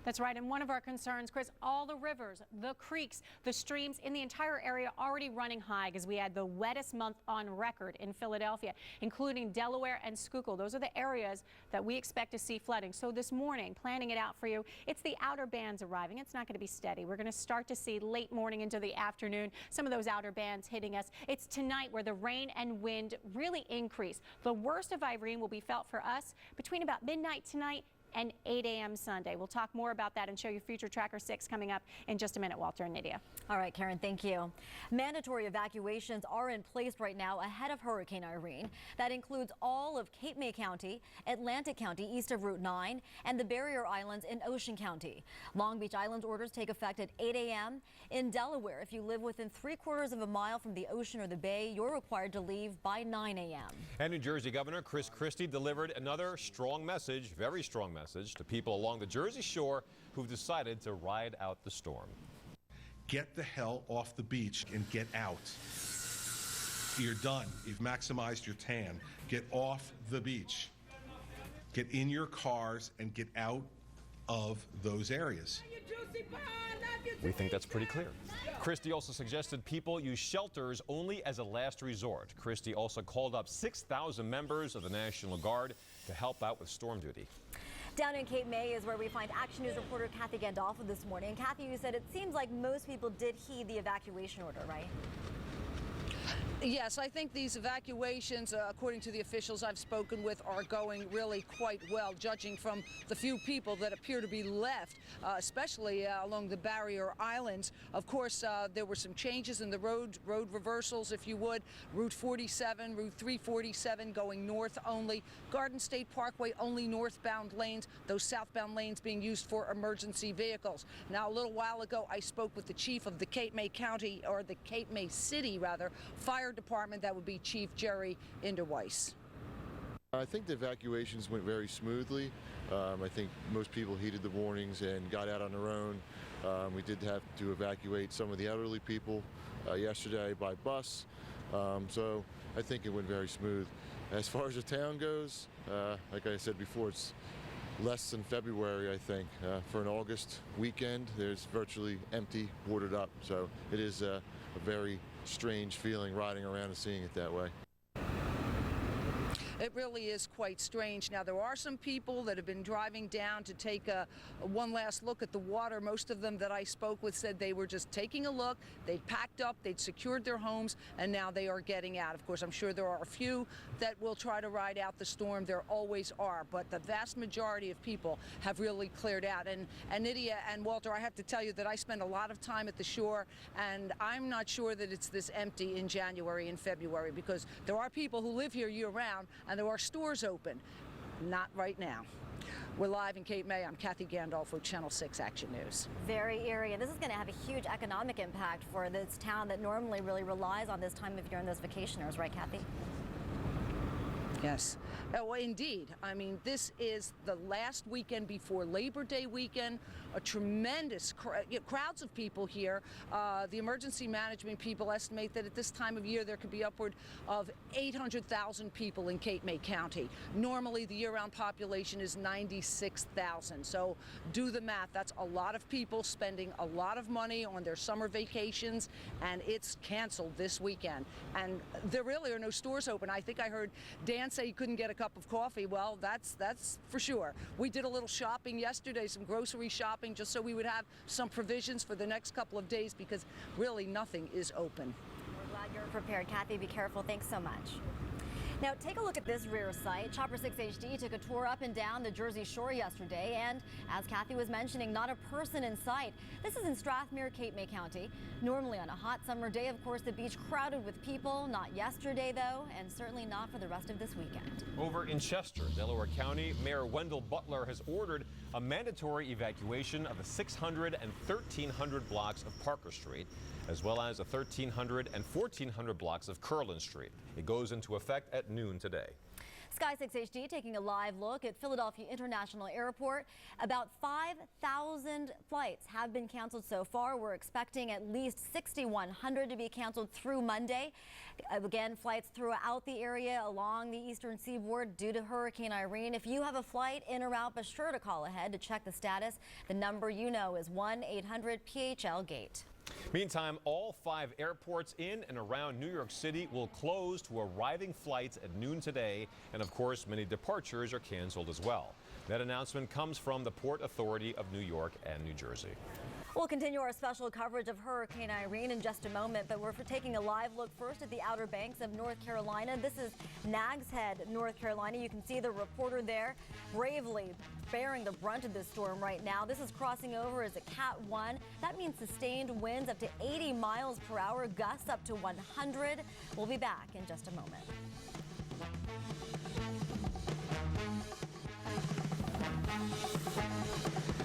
That's right. And one of our concerns, Chris, all the rivers, the creeks, the streams in the entire area already running high as we had the wettest month on record in Philadelphia, including Delaware and Schuylkill. Those are the areas that we expect to see flooding. So this morning, planning it out for you, it's the outer bands arriving. It's not going to be steady. We're going to start to see late morning into the afternoon some of those outer bands hitting us. It's tonight where the rain and wind really increase. The worst of Irene will be felt for us between about midnight tonight and 8 a.m. Sunday. We'll talk more about that and show you Future Tracker 6 coming up in just a minute, Walter and Nydia. All right, Karen, thank you. Mandatory evacuations are in place right now ahead of Hurricane Irene. That includes all of Cape May County, Atlantic County east of Route 9, and the barrier islands in Ocean County. Long Beach Island orders take effect at 8 a.m. In Delaware, if you live within 3/4 of a mile from the ocean or the bay, you're required to leave by 9 a.m. And New Jersey Governor Chris Christie delivered another strong message, very strong message, to people along the Jersey Shore who've decided to ride out the storm. Get the hell off the beach and get out. You're done. You've maximized your tan. Get off the beach. Get in your cars and get out of those areas. We think that's pretty clear. Christie also suggested people use shelters only as a last resort. Christie also called up 6,000 members of the National Guard to help out with storm duty. Down in Cape May is where we find Action News reporter Kathy Gandolfo this morning. Kathy, you said it seems like most people did heed the evacuation order, right? Yes, I think these evacuations, according to the officials I've spoken with, are going really quite well, judging from the few people that appear to be left, especially along the barrier islands. Of course, there were some changes in the road reversals, if you would. Route 47, Route 347 going north only. Garden State Parkway only northbound lanes, those southbound lanes being used for emergency vehicles. Now, a little while ago, I spoke with the chief of the Cape May County, or the Cape May City, rather, Fire Department. That would be Chief Jerry Inderweiss. I think the evacuations went very smoothly. I think most people heeded the warnings and got out on their own. We did have to evacuate some of the elderly people yesterday by bus, so I think it went very smooth. As far as the town goes, like I said before, it's less than February, I think. For an August weekend, there's virtually empty, boarded up, so it is a very strange feeling riding around and seeing it that way. It really is quite strange. Now, there are some people that have been driving down to take one last look at the water. Most of them that I spoke with said they were just taking a look. They'd packed up, they'd secured their homes, and now they are getting out. Of course, I'm sure there are a few that will try to ride out the storm. There always are, but the vast majority of people have really cleared out. And Nydia and Walter, I have to tell you that I spend a lot of time at the shore, and I'm not sure that it's this empty in January and February, because there are people who live here year-round, and there are stores open. Not right now. We're live in Cape May. I'm Kathy Gandolfo, Channel 6 Action News. Very eerie. And this is going to have a huge economic impact for this town that normally really relies on this time of year and those vacationers, right, Kathy? Yes. Well, indeed. I mean, this is the last weekend before Labor Day weekend. A tremendous crowds of people here. The emergency management people estimate that at this time of year there could be upward of 800,000 people in Cape May County. Normally, the year-round population is 96,000. So do the math. That's a lot of people spending a lot of money on their summer vacations, and it's canceled this weekend. And there really are no stores open. I think I heard Dan say he couldn't get a cup of coffee. Well, that's for sure. We did a little shopping yesterday, some grocery shopping, just so we would have some provisions for the next couple of days, because really nothing is open. We're glad you're prepared. Kathy, be careful. Thanks so much. Now, take a look at this rear sight. Chopper 6 HD took a tour up and down the Jersey Shore yesterday, and as Kathy was mentioning, not a person in sight. This is in Strathmere, Cape May County. Normally on a hot summer day, of course, the beach crowded with people. Not yesterday, though, and certainly not for the rest of this weekend. Over in Chester, Delaware County, Mayor Wendell Butler has ordered a mandatory evacuation of the 600 and 1300 blocks of Parker Street, as well as the 1300 and 1400 blocks of Curlin Street. It goes into effect at noon today. Sky 6 HD taking a live look at Philadelphia International Airport. About 5,000 flights have been canceled so far. We're expecting at least 6,100 to be canceled through Monday. Again, flights throughout the area along the eastern seaboard due to Hurricane Irene. If you have a flight in or out, be sure to call ahead to check the status. The number you know is 1-800-PHL-GATE. Meantime, all 5 airports in and around New York City will close to arriving flights at noon today, and of course many departures are canceled as well. That announcement comes from the Port Authority of New York and New Jersey. We'll continue our special coverage of Hurricane Irene in just a moment, but we're taking a live look first at the Outer Banks of North Carolina. This is Nags Head, North Carolina. You can see the reporter there bravely bearing the brunt of this storm right now. This is crossing over as a Cat 1. That means sustained winds up to 80 miles per hour, gusts up to 100. We'll be back in just a moment.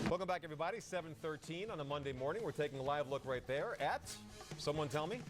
Welcome back, everybody. 7:13 on a Monday morning. We're taking a live look right there at, someone tell me,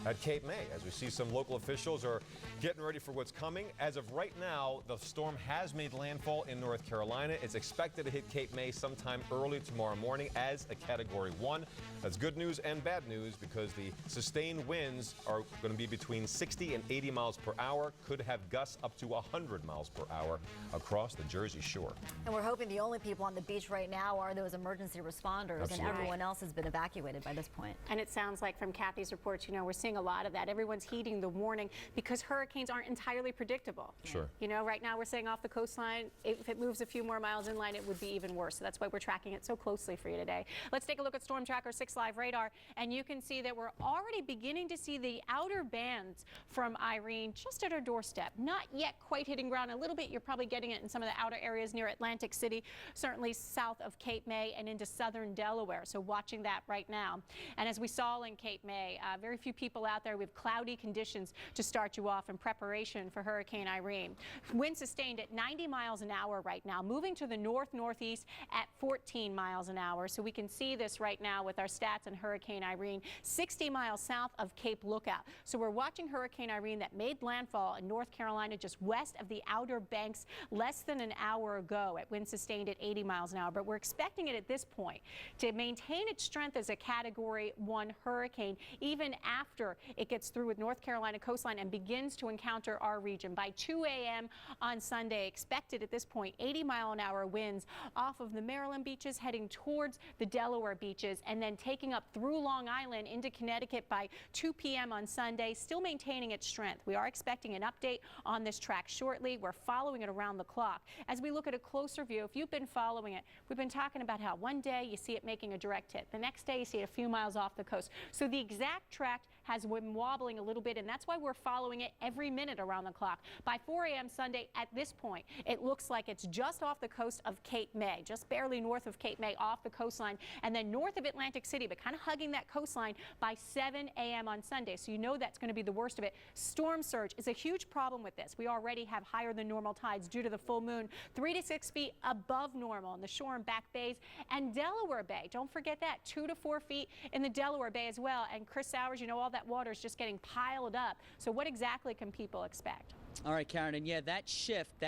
at Cape May, as we see some local officials are getting ready for what's coming. As of right now, the storm has made landfall in North Carolina. It's expected to hit Cape May sometime early tomorrow morning as a Category 1. That's good news and bad news, because the sustained winds are going to be between 60 and 80 miles per hour, could have gusts up to 100 miles per hour across the Jersey Shore. And we're hoping the only people on the beach right now are those emergency responders. Absolutely. And everyone else has been evacuated by this point. And it sounds like from Kathy's reports, you know, we're seeing a lot of that. Everyone's heeding the warning because hurricanes aren't entirely predictable. Sure. You know, right now we're saying off the coastline, if it moves a few more miles inland, it would be even worse. So that's why we're tracking it so closely for you today. Let's take a look at Storm Tracker 6 Live radar, and you can see that we're already beginning to see the outer bands from Irene just at our doorstep. Not yet quite hitting ground. A little bit, you're probably getting it in some of the outer areas near Atlantic City, certainly south of Cape May and into southern Delaware. So watching that right now. And as we saw in Cape May, very few people out there. We have cloudy conditions to start you off in preparation for Hurricane Irene. Wind sustained at 90 miles an hour right now, moving to the north-northeast at 14 miles an hour. So we can see this right now with our stats on Hurricane Irene, 60 miles south of Cape Lookout. So we're watching Hurricane Irene that made landfall in North Carolina just west of the Outer Banks less than an hour ago at wind sustained at 80 miles an hour. But we're expecting it at this point to maintain its strength as a Category 1 hurricane even after it gets through with North Carolina coastline and begins to encounter our region. By 2 a.m. on Sunday, expected at this point 80-mile-an-hour winds off of the Maryland beaches heading towards the Delaware beaches and then taking up through Long Island into Connecticut by 2 p.m. on Sunday, still maintaining its strength. We are expecting an update on this track shortly. We're following it around the clock. As we look at a closer view, if you've been following it, we've been talking about how one day you see it making a direct hit. The next day you see it a few miles off the coast. So the exact track has been wobbling a little bit, and that's why we're following it every minute around the clock. By 4 a.m. Sunday, at this point, it looks like it's just off the coast of Cape May, just barely north of Cape May, off the coastline, and then north of Atlantic City, but kind of hugging that coastline by 7 a.m. on Sunday. So you know that's going to be the worst of it. Storm surge is a huge problem with this. We already have higher than normal tides due to the full moon, 3 to 6 feet above normal in the shore and back bays and Delaware Bay. Don't forget that, 2 to 4 feet in the Delaware Bay as well. And Chris Sowers, you know, all that water is just getting piled up. So what exactly can people expect? All right, Karen, and yeah, that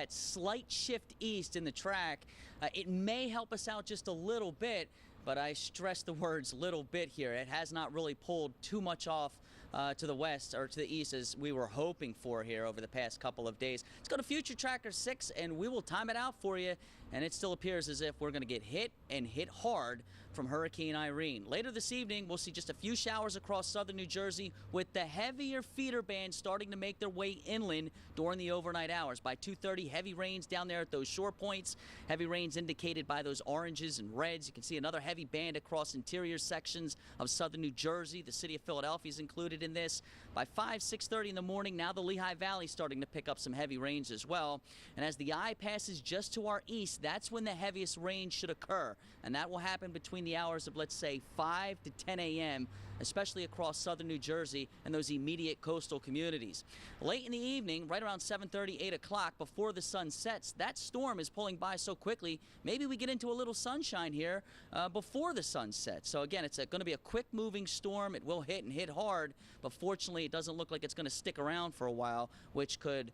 slight shift east in the track, it may help us out just a little bit, but I stress the words little bit here. It has not really pulled too much off to the west or to the east as we were hoping for here over the past couple of days. Let's go to Future Tracker 6 and we will time it out for you. And it still appears as if we're going to get hit and hit hard from Hurricane Irene. Later this evening, we'll see just a few showers across southern New Jersey with the heavier feeder bands starting to make their way inland during the overnight hours. By 2:30, heavy rains down there at those shore points. Heavy rains indicated by those oranges and reds. You can see another heavy band across interior sections of southern New Jersey. The city of Philadelphia is included in this. By 6:30 in the morning, now the Lehigh Valley starting to pick up some heavy rains as well. And as the eye passes just to our east, that's when the heaviest rain should occur. And that will happen between the hours of, let's say, 5 to 10 a.m., especially across southern New Jersey and those immediate coastal communities. Late in the evening, right around 7:30, 8 o'clock, before the sun sets, that storm is pulling by so quickly, maybe we get into a little sunshine here before the sun sets. So again, it's going to be a quick-moving storm. It will hit and hit hard, but fortunately, it doesn't look like it's going to stick around for a while, which could,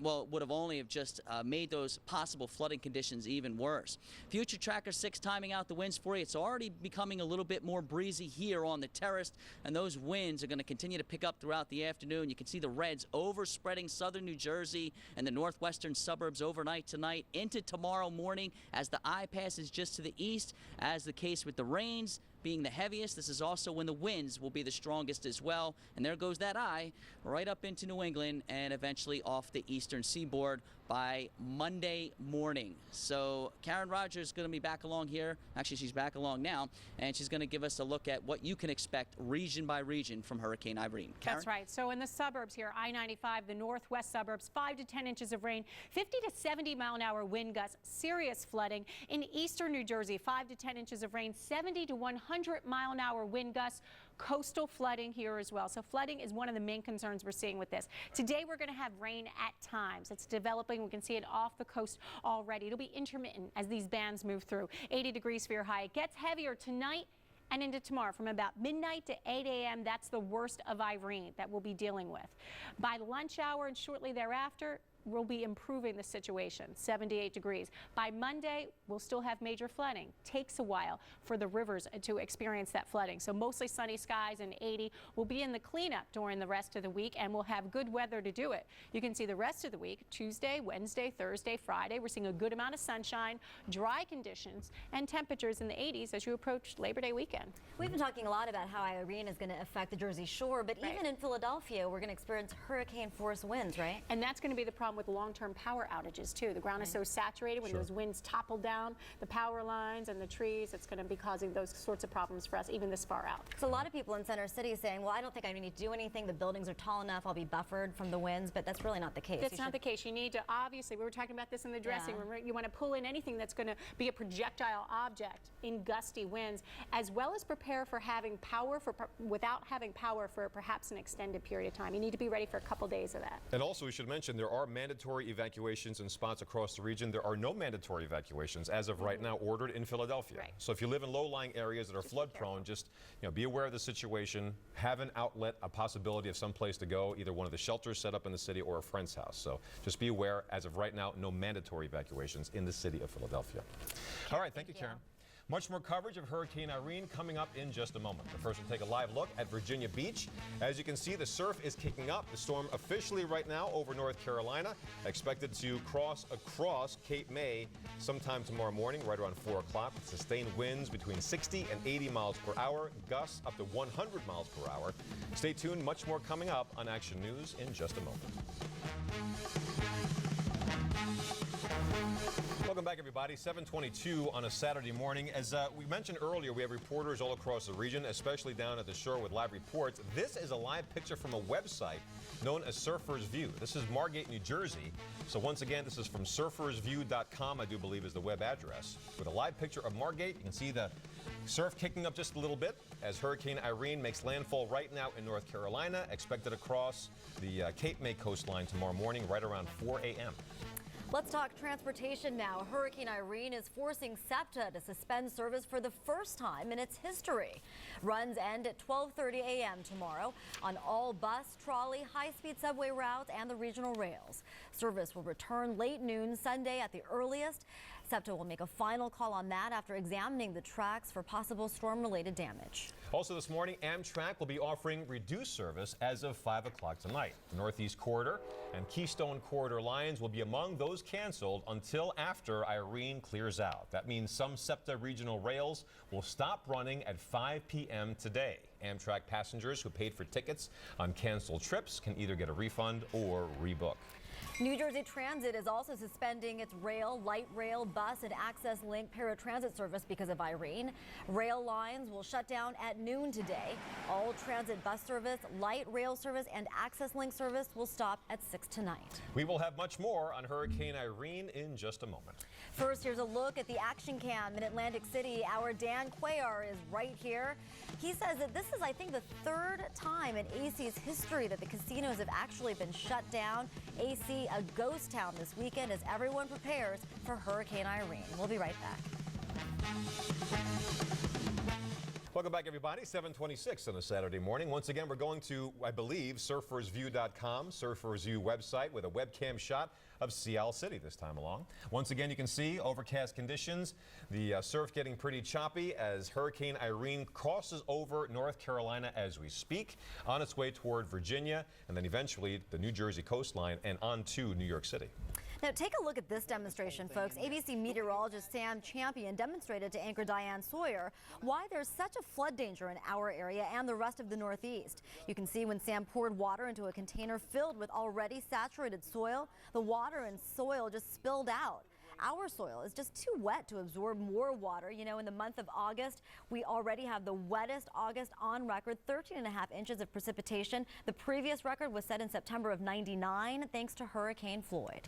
would have only have just made those possible flooding conditions even worse. Future Tracker 6 timing out the winds for you. It's already becoming a little bit more breezy here on the terrace, and those winds are going to continue to pick up throughout the afternoon. You can see the reds overspreading southern New Jersey and the northwestern suburbs overnight tonight into tomorrow morning as the eye passes just to the east. As the case with the rains being the heaviest, this is also when the winds will be the strongest as well. And there goes that eye right up into New England and eventually off the eastern seaboard by Monday morning. So Karen Rogers is going to be back along here. Actually, she's back along now, and she's going to give us a look at what you can expect region by region from Hurricane Irene. Karen? That's right. So in the suburbs here, I-95, the northwest suburbs, 5 to 10 inches of rain, 50 to 70 mile an hour wind gusts, serious flooding. In eastern New Jersey, 5 to 10 inches of rain, 70 to 100 mile an hour wind gusts. Coastal flooding here as well. So flooding is one of the main concerns we're seeing with this. Today we're going to have rain at times. It's developing. We can see it off the coast already. It'll be intermittent as these bands move through. 80 degrees for your high. It gets heavier tonight and into tomorrow from about midnight to 8 a.m. That's the worst of Irene that we'll be dealing with. By lunch hour and shortly thereafter, we'll be improving the situation, 78 degrees. By Monday, we'll still have major flooding. Takes a while for the rivers to experience that flooding. So mostly sunny skies and 80. We'll be in the cleanup during the rest of the week, and we'll have good weather to do it. You can see the rest of the week, Tuesday, Wednesday, Thursday, Friday. We're seeing a good amount of sunshine, dry conditions, and temperatures in the 80s as you approach Labor Day weekend. We've been talking a lot about how Irene is going to affect the Jersey Shore, but even in Philadelphia, we're going to experience hurricane-force winds, right? And that's going to be the problem with long-term power outages too. The ground is so saturated when those winds topple down the power lines and the trees, it's going to be causing those sorts of problems for us even this far out. So a lot of people in Center City saying, well, I don't think I need to do anything. The buildings are tall enough. I'll be buffered from the winds, but that's really not the case. That's not the case. You need to, obviously, we were talking about this in the dressing room, right? You want to pull in anything that's going to be a projectile object in gusty winds, as well as prepare for having power without having power for perhaps an extended period of time. You need to be ready for a couple days of that. And also we should mention there are mandatory evacuations in spots across the region. There are no mandatory evacuations as of right now ordered in Philadelphia. So if you live in low-lying areas that are flood prone, just be aware of the situation, have an outlet, a possibility of some place to go, either one of the shelters set up in the city or a friend's house. So just be aware, as of right now, no mandatory evacuations in the city of Philadelphia. All right, thank you, Karen. Much more coverage of Hurricane Irene coming up in just a moment. But first, we'll take a live look at Virginia Beach. As you can see, the surf is kicking up. The storm officially right now over North Carolina, expected to cross across Cape May sometime tomorrow morning, right around 4 o'clock. Sustained winds between 60 and 80 miles per hour, gusts up to 100 miles per hour. Stay tuned, much more coming up on Action News in just a moment. Welcome back, everybody. 7:22 on a Saturday morning. As we mentioned earlier, we have reporters all across the region, especially down at the shore with live reports. This is a live picture from a website known as Surfer's View. This is Margate, New Jersey. So once again, this is from surfersview.com, I do believe is the web address. With a live picture of Margate, you can see the surf kicking up just a little bit as Hurricane Irene makes landfall right now in North Carolina, expected across the Cape May coastline tomorrow morning, right around 4 a.m. Let's talk transportation now. Hurricane Irene is forcing SEPTA to suspend service for the first time in its history. Runs end at 12:30 a.m. tomorrow on all bus, trolley, high-speed subway routes and the regional rails. Service will return late noon Sunday at the earliest. SEPTA will make a final call on that after examining the tracks for possible storm-related damage. Also this morning, Amtrak will be offering reduced service as of 5 o'clock tonight. The Northeast Corridor and Keystone Corridor lines will be among those canceled until after Irene clears out. That means some SEPTA regional rails will stop running at 5 p.m. today. Amtrak passengers who paid for tickets on canceled trips can either get a refund or rebook. New Jersey Transit is also suspending its rail, light rail, bus, and Access Link paratransit service because of Irene. Rail lines will shut down at noon today. All transit bus service, light rail service, and Access Link service will stop at 6 tonight. We will have much more on Hurricane Irene in just a moment. First, here's a look at the action cam in Atlantic City. Our Dan Cuellar is right here. He says that this is, I think, the third time in AC's history that the casinos have actually been shut down. AC, a ghost town this weekend as everyone prepares for Hurricane Irene. We'll be right back. Welcome back, everybody. 7:26 on a Saturday morning. Once again, we're going to, I believe, surfersview.com, Surfers View website with a webcam shot of Seal City this time along. Once again, you can see overcast conditions. The surf getting pretty choppy as Hurricane Irene crosses over North Carolina as we speak, on its way toward Virginia, and then eventually the New Jersey coastline and on to New York City. Now, take a look at this demonstration, folks. ABC meteorologist Sam Champion demonstrated to anchor Diane Sawyer why there's such a flood danger in our area and the rest of the Northeast. You can see when Sam poured water into a container filled with already saturated soil, the water and soil just spilled out. Our soil is just too wet to absorb more water. You know, in the month of August, we already have the wettest August on record, 13.5 inches of precipitation. The previous record was set in September of '99, thanks to Hurricane Floyd.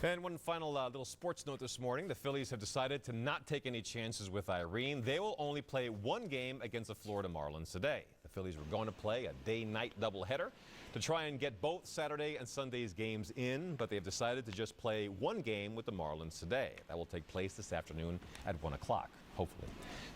And one final little sports note this morning. The Phillies have decided to not take any chances with Irene. They will only play one game against the Florida Marlins today. The Phillies were going to play a day-night doubleheader to try and get both Saturday and Sunday's games in, but they've decided to just play one game with the Marlins today. That will take place this afternoon at 1 o'clock, hopefully.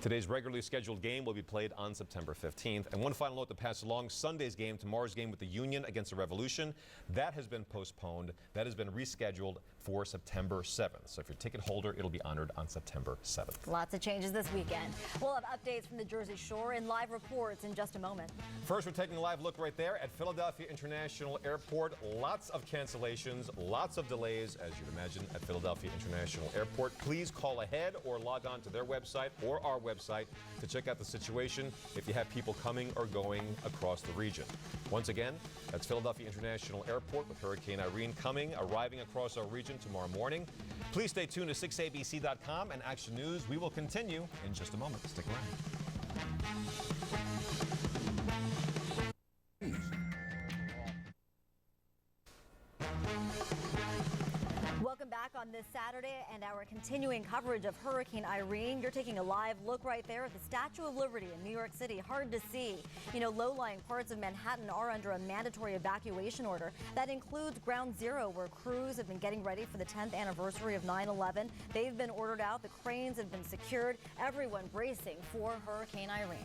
Today's regularly scheduled game will be played on September 15th. And one final note to pass along, Sunday's game, tomorrow's game with the Union against the Revolution, that has been postponed. That has been rescheduled for September 7th. So if you're a ticket holder, it'll be honored on September 7th. Lots of changes this weekend. We'll have updates from the Jersey Shore and live reports in just a moment. First, we're taking a live look right there at Philadelphia International Airport. Lots of cancellations, lots of delays, as you'd imagine, at Philadelphia International Airport. Please call ahead or log on to their website or our website to check out the situation if you have people coming or going across the region. Once again, that's Philadelphia International Airport with Hurricane Irene arriving across our region tomorrow morning. Please stay tuned to 6abc.com and Action News. We will continue in just a moment. Stick around. Welcome back on this Saturday and our continuing coverage of Hurricane Irene. You're taking a live look right there at the Statue of Liberty in New York City. Hard to see. You know, low-lying parts of Manhattan are under a mandatory evacuation order. That includes Ground Zero, where crews have been getting ready for the 10th anniversary of 9/11. They've been ordered out. The cranes have been secured. Everyone bracing for Hurricane Irene.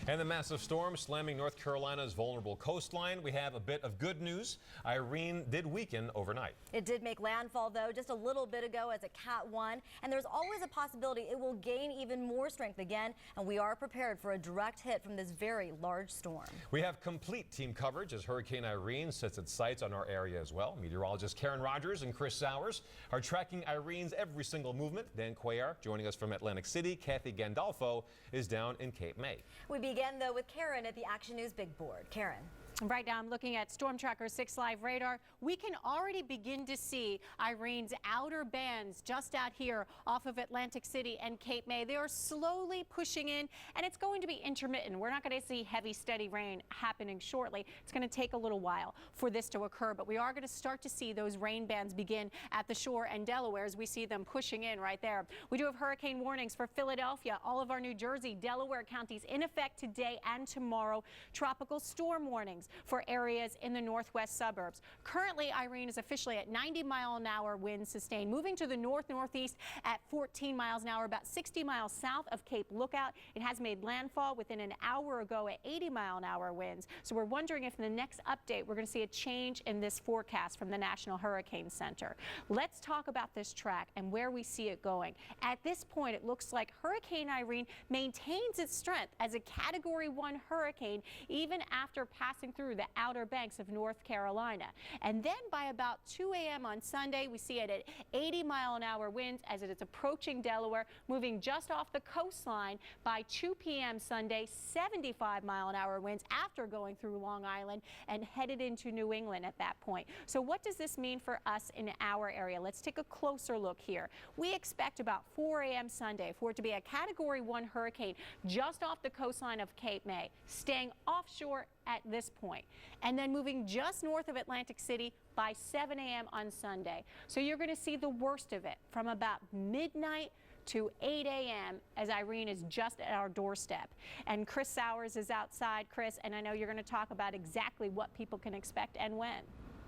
And the massive storm slamming North Carolina's vulnerable coastline. We have a bit of good news. Irene did weaken overnight. It did make landfall, though, just a little bit ago as a Cat 1. And there's always a possibility it will gain even more strength again. And we are prepared for a direct hit from this very large storm. We have complete team coverage as Hurricane Irene sets its sights on our area as well. Meteorologists Karen Rogers and Chris Sowers are tracking Irene's every single movement. Dan Cuellar joining us from Atlantic City. Kathy Gandolfo is down in Cape May. We begin, though, with Karen at the Action News Big Board. Karen. Right now, I'm looking at Storm Tracker 6 Live radar. We can already begin to see Irene's outer bands just out here off of Atlantic City and Cape May. They are slowly pushing in, and it's going to be intermittent. We're not going to see heavy, steady rain happening shortly. It's going to take a little while for this to occur, but we are going to start to see those rain bands begin at the shore and Delaware as we see them pushing in right there. We do have hurricane warnings for Philadelphia, all of our New Jersey, Delaware counties in effect today and tomorrow. Tropical storm warnings for areas in the northwest suburbs. Currently, Irene is officially at 90-mile-an-hour winds sustained, moving to the north-northeast at 14 miles an hour, about 60 miles south of Cape Lookout. It has made landfall within an hour ago at 80-mile-an-hour winds. So we're wondering if in the next update we're going to see a change in this forecast from the National Hurricane Center. Let's talk about this track and where we see it going. At this point, it looks like Hurricane Irene maintains its strength as a Category 1 hurricane even after passing through the Outer Banks of North Carolina. And then by about 2 a.m. on Sunday, we see it at 80-mile-an-hour winds as it is approaching Delaware, moving just off the coastline. By 2 p.m. Sunday, 75-mile-an-hour winds after going through Long Island and headed into New England at that point. So what does this mean for us in our area? Let's take a closer look here. We expect about 4 a.m. Sunday for it to be a Category 1 hurricane just off the coastline of Cape May, staying offshore at this point, and then moving just north of Atlantic City by 7 a.m. on Sunday. So you're going to see the worst of it from about midnight to 8 a.m. as Irene is just at our doorstep. And Chris Sowers is outside. Chris, and I know you're going to talk about exactly what people can expect and when.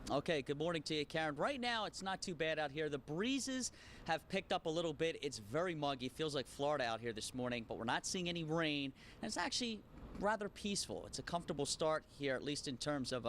Okay, good morning to you, Karen. Right now, it's not too bad out here. The breezes have picked up a little bit. It's very muggy. Feels like Florida out here this morning, but we're not seeing any rain. And it's actually rather peaceful. It's a comfortable start here, at least in terms of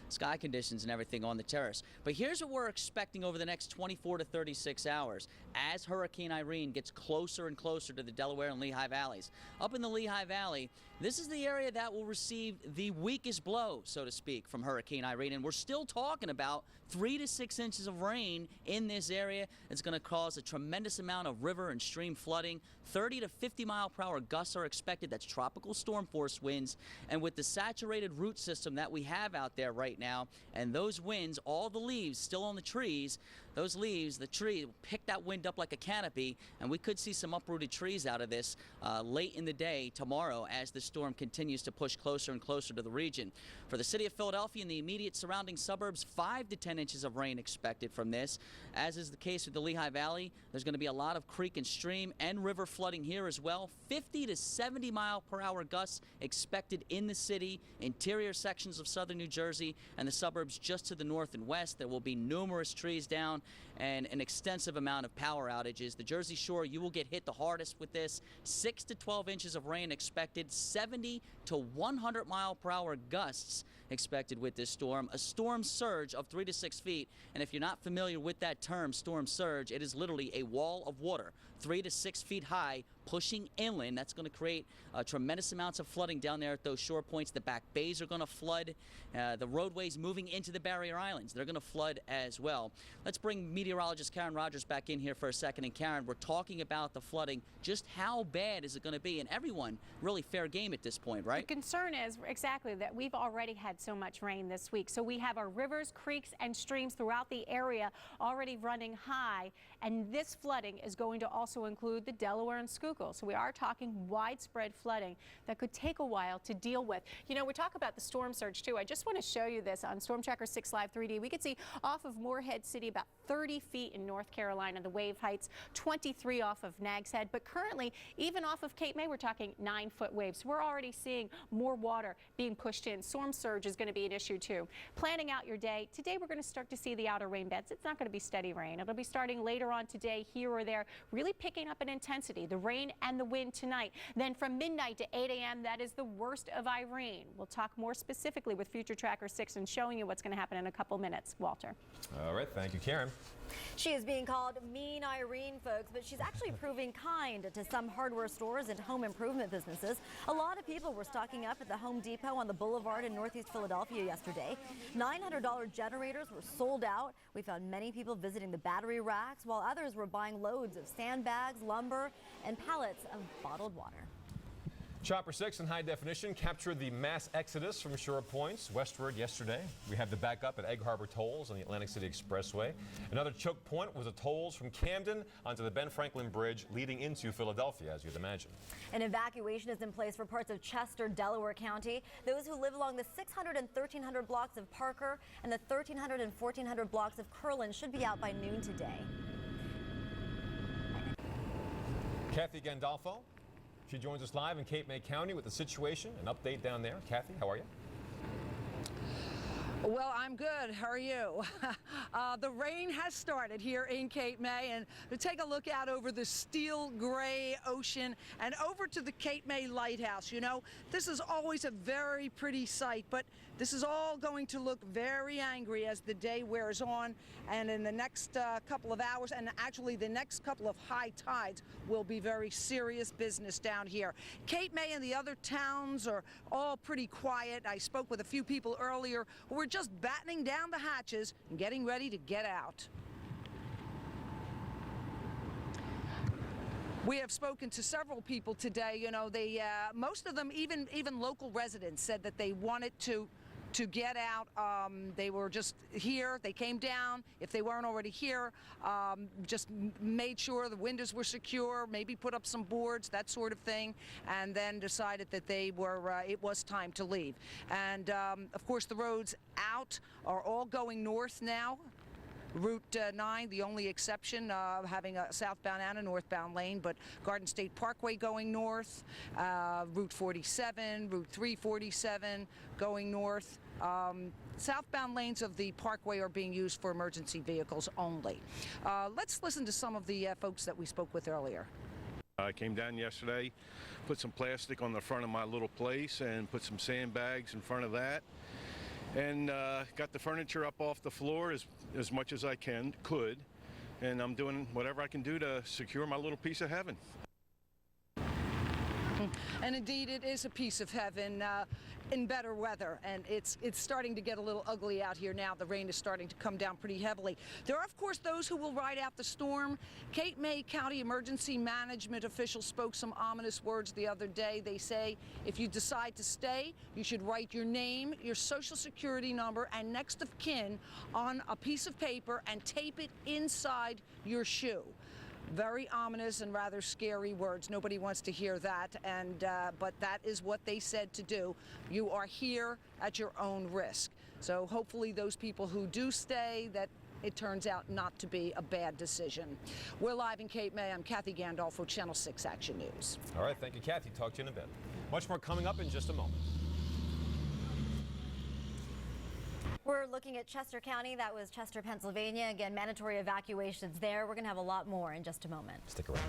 sky conditions and everything on the terrace. But here's what we're expecting over the next 24 to 36 hours as Hurricane Irene gets closer and closer to the Delaware and Lehigh Valleys. Up in the Lehigh Valley, this is the area that will receive the weakest blow, so to speak, from Hurricane Irene. And we're still talking about 3 to 6 inches of rain in this area. It's going to cause a tremendous amount of river and stream flooding. 30 to 50 mile per hour gusts are expected. That's tropical storm force winds. And with the saturated root system that we have out there right now, and those winds, all the leaves still on the trees, those leaves, the tree will pick that wind up like a canopy, and we could see some uprooted trees out of this late in the day tomorrow as the storm continues to push closer and closer to the region. For the city of Philadelphia and the immediate surrounding suburbs, 5 to 10 inches of rain expected from this. As is the case with the Lehigh Valley, there's going to be a lot of creek and stream and river flooding here as well. 50 to 70 mile per hour gusts expected in the city, interior sections of southern New Jersey, and the suburbs just to the north and west. There will be numerous trees down and an extensive amount of power outages. The Jersey Shore, you will get hit the hardest with this. 6 to 12 inches of rain expected, 70 to 100 mile per hour gusts expected with this storm. A storm surge of 3 to 6 feet. And if you're not familiar with that term, storm surge, it is literally a wall of water 3 to 6 feet high pushing inland. That's going to create tremendous amounts of flooding down there at those shore points. The back bays are going to flood. The roadways moving into the barrier islands, they're going to flood as well. Let's bring meteorologist Karen Rogers back in here for a second. And Karen, we're talking about the flooding. Just how bad is it going to be? And everyone really fair game at this point, right? The concern is exactly that we've already had so much rain this week. So we have our rivers, creeks, and streams throughout the area already running high. And this flooding is going to also include the Delaware and Schuylkill. So we are talking widespread flooding that could take a while to deal with. You know, we talk about the storm surge too. I just want to show you this on Storm Tracker 6 Live 3D. We could see off of Morehead City about 30 feet in North Carolina, the wave heights, 23 off of Nags Head. But currently, even off of Cape May, we're talking 9-foot waves. So we're already seeing more water being pushed in. Storm surge is going to be an issue too. Planning out your day. Today, we're going to start to see the outer rain beds. It's not going to be steady rain. It'll be starting later on today, here or there, really picking up in intensity. The rain and the wind tonight. Then from midnight to 8 a.m., that is the worst of Irene. We'll talk more specifically with Future Tracker 6 and showing you what's going to happen in a couple minutes. Walter. All right. Thank you, Karen. She is being called Mean Irene, folks, but she's actually proving kind to some hardware stores and home improvement businesses. A lot of people were stocking up at the Home Depot on the Boulevard in Northeast Philadelphia yesterday. $900 generators were sold out. We found many people visiting the battery racks, while others were buying loads of sandbags, lumber, and pallets of bottled water. Chopper 6 in high definition captured the mass exodus from shore points westward yesterday. We had the backup at Egg Harbor tolls on the Atlantic City Expressway. Another choke point was the tolls from Camden onto the Ben Franklin Bridge leading into Philadelphia, as you'd imagine. An evacuation is in place for parts of Chester, Delaware County. Those who live along the 600 and 1300 blocks of Parker and the 1300 and 1400 blocks of Curlin should be out by noon today. Kathy Gandolfo. She joins us live in Cape May County with the situation, an update down there. Kathy, how are you? Well, I'm good. How are you? The rain has started here in Cape May, and to take a look out over the steel gray ocean and over to the Cape May Lighthouse. You know, this is always a very pretty sight, but this is all going to look very angry as the day wears on, and in the next couple of hours, and actually the next couple of high tides, will be very serious business down here. Cape May and the other towns are all pretty quiet. I spoke with a few people earlier who were just battening down the hatches and getting ready to get out. We have spoken to several people today. You know, they most of them, even local residents, said that they wanted to get out. They were just here. They came down. If they weren't already here, just made sure the windows were secure, maybe put up some boards, that sort of thing, and then decided that they were, it was time to leave. And of course, the roads out are all going north now. Route 9, the only exception, having a southbound and a northbound lane, but Garden State Parkway going north, Route 47, Route 347 going north. Southbound lanes of the Parkway are being used for emergency vehicles only. Let's listen to some of the folks that we spoke with earlier. I came down yesterday, put some plastic on the front of my little place and put some sandbags in front of that. And got the furniture up off the floor as much as I could, and I'm doing whatever I can do to secure my little piece of heaven. And indeed, it is a piece of heaven in better weather, and it's starting to get a little ugly out here now. The rain is starting to come down pretty heavily. There are, of course, those who will ride out the storm. Cape May County Emergency Management officials spoke some ominous words the other day. They say if you decide to stay, you should write your name, your social security number, and next of kin on a piece of paper and tape it inside your shoe. Very ominous and rather scary words. Nobody wants to hear that, and but that is what they said to do. You are here at your own risk. So hopefully those people who do stay, that it turns out not to be a bad decision. We're live in Cape May. I'm Kathy Gandolfo, Channel 6 Action News. All right, thank you, Kathy. Talk to you in a bit. Much more coming up in just a moment. We're looking at Chester County. That was Chester, Pennsylvania. Again, mandatory evacuations there. We're going to have a lot more in just a moment. Stick around.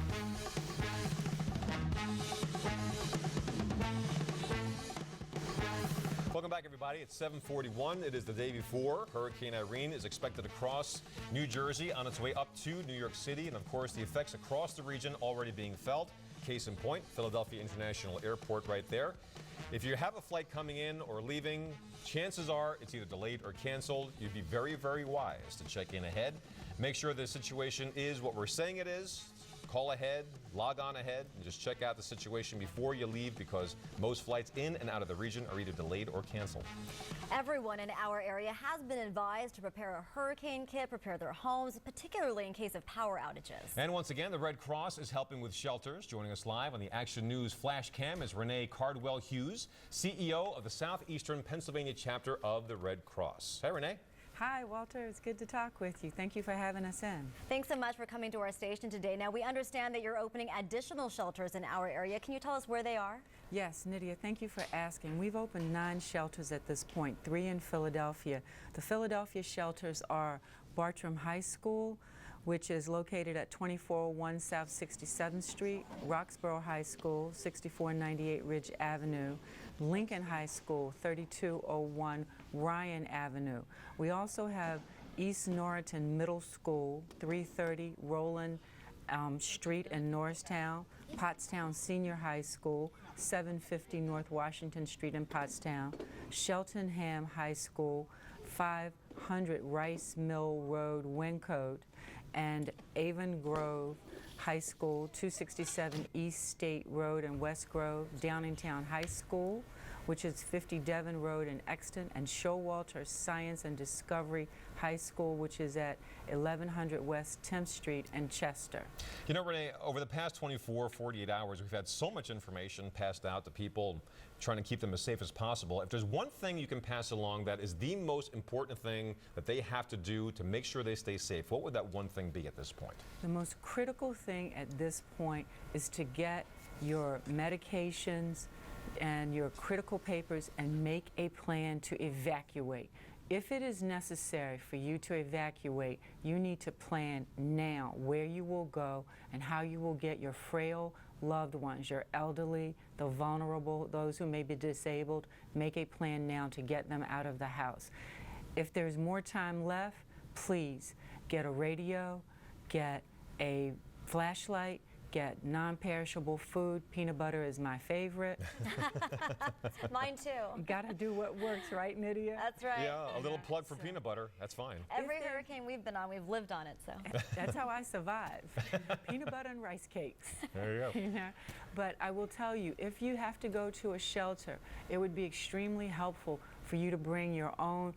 Welcome back, everybody. It's 7:41. It is the day before Hurricane Irene is expected to cross New Jersey on its way up to New York City. And, of course, the effects across the region already being felt. Case in point, Philadelphia International Airport right there. If you have a flight coming in or leaving, chances are it's either delayed or canceled. You'd be very, very wise to check in ahead. Make sure the situation is what we're saying it is. Call ahead, log on ahead, and just check out the situation before you leave, because most flights in and out of the region are either delayed or canceled. Everyone in our area has been advised to prepare a hurricane kit, prepare their homes, particularly in case of power outages. And once again, the Red Cross is helping with shelters. Joining us live on the Action News Flash Cam is Renee Cardwell-Hughes, CEO of the Southeastern Pennsylvania chapter of the Red Cross. Hey, Renee. Hi, Walter. It's good to talk with you. Thank you for having us in. Thanks so much for coming to our station today. Now, we understand that you're opening additional shelters in our area. Can you tell us where they are? Yes, Nydia, thank you for asking. We've opened 9 shelters at this point, 3 in Philadelphia. The Philadelphia shelters are Bartram High School, which is located at 2401 South 67th Street, Roxborough High School, 6498 Ridge Avenue, Lincoln High School, 3201 Ryan Avenue. We also have East Norriton Middle School, 330 Roland Street in Norristown, Pottstown Senior High School, 750 North Washington Street in Pottstown, Cheltenham High School, 500 Rice Mill Road, Wyncote, and Avon Grove High School, 267 East State Road in West Grove, Downingtown High School, which is 50 Devon Road in Exton, and Showalter Science and Discovery High School, which is at 1100 West 10th Street in Chester. You know, Renee, over the past 24, 48 hours, we've had so much information passed out to people, trying to keep them as safe as possible. If there's one thing you can pass along that is the most important thing that they have to do to make sure they stay safe, what would that one thing be at this point? The most critical thing at this point is to get your medications, and your critical papers and make a plan to evacuate. If it is necessary for you to evacuate, you need to plan now where you will go and how you will get your frail loved ones, your elderly, the vulnerable, those who may be disabled. Make a plan now to get them out of the house. If there's more time left, please get a radio, get a flashlight, get non-perishable food. Peanut butter is my favorite. Mine too. You gotta do what works, right, Nydia? That's right. Yeah, a little plug for peanut butter. That's fine. Every hurricane we've been on, we've lived on it, so. That's how I survive. Peanut butter and rice cakes. There you go. You know? But I will tell you, if you have to go to a shelter, it would be extremely helpful for you to bring your own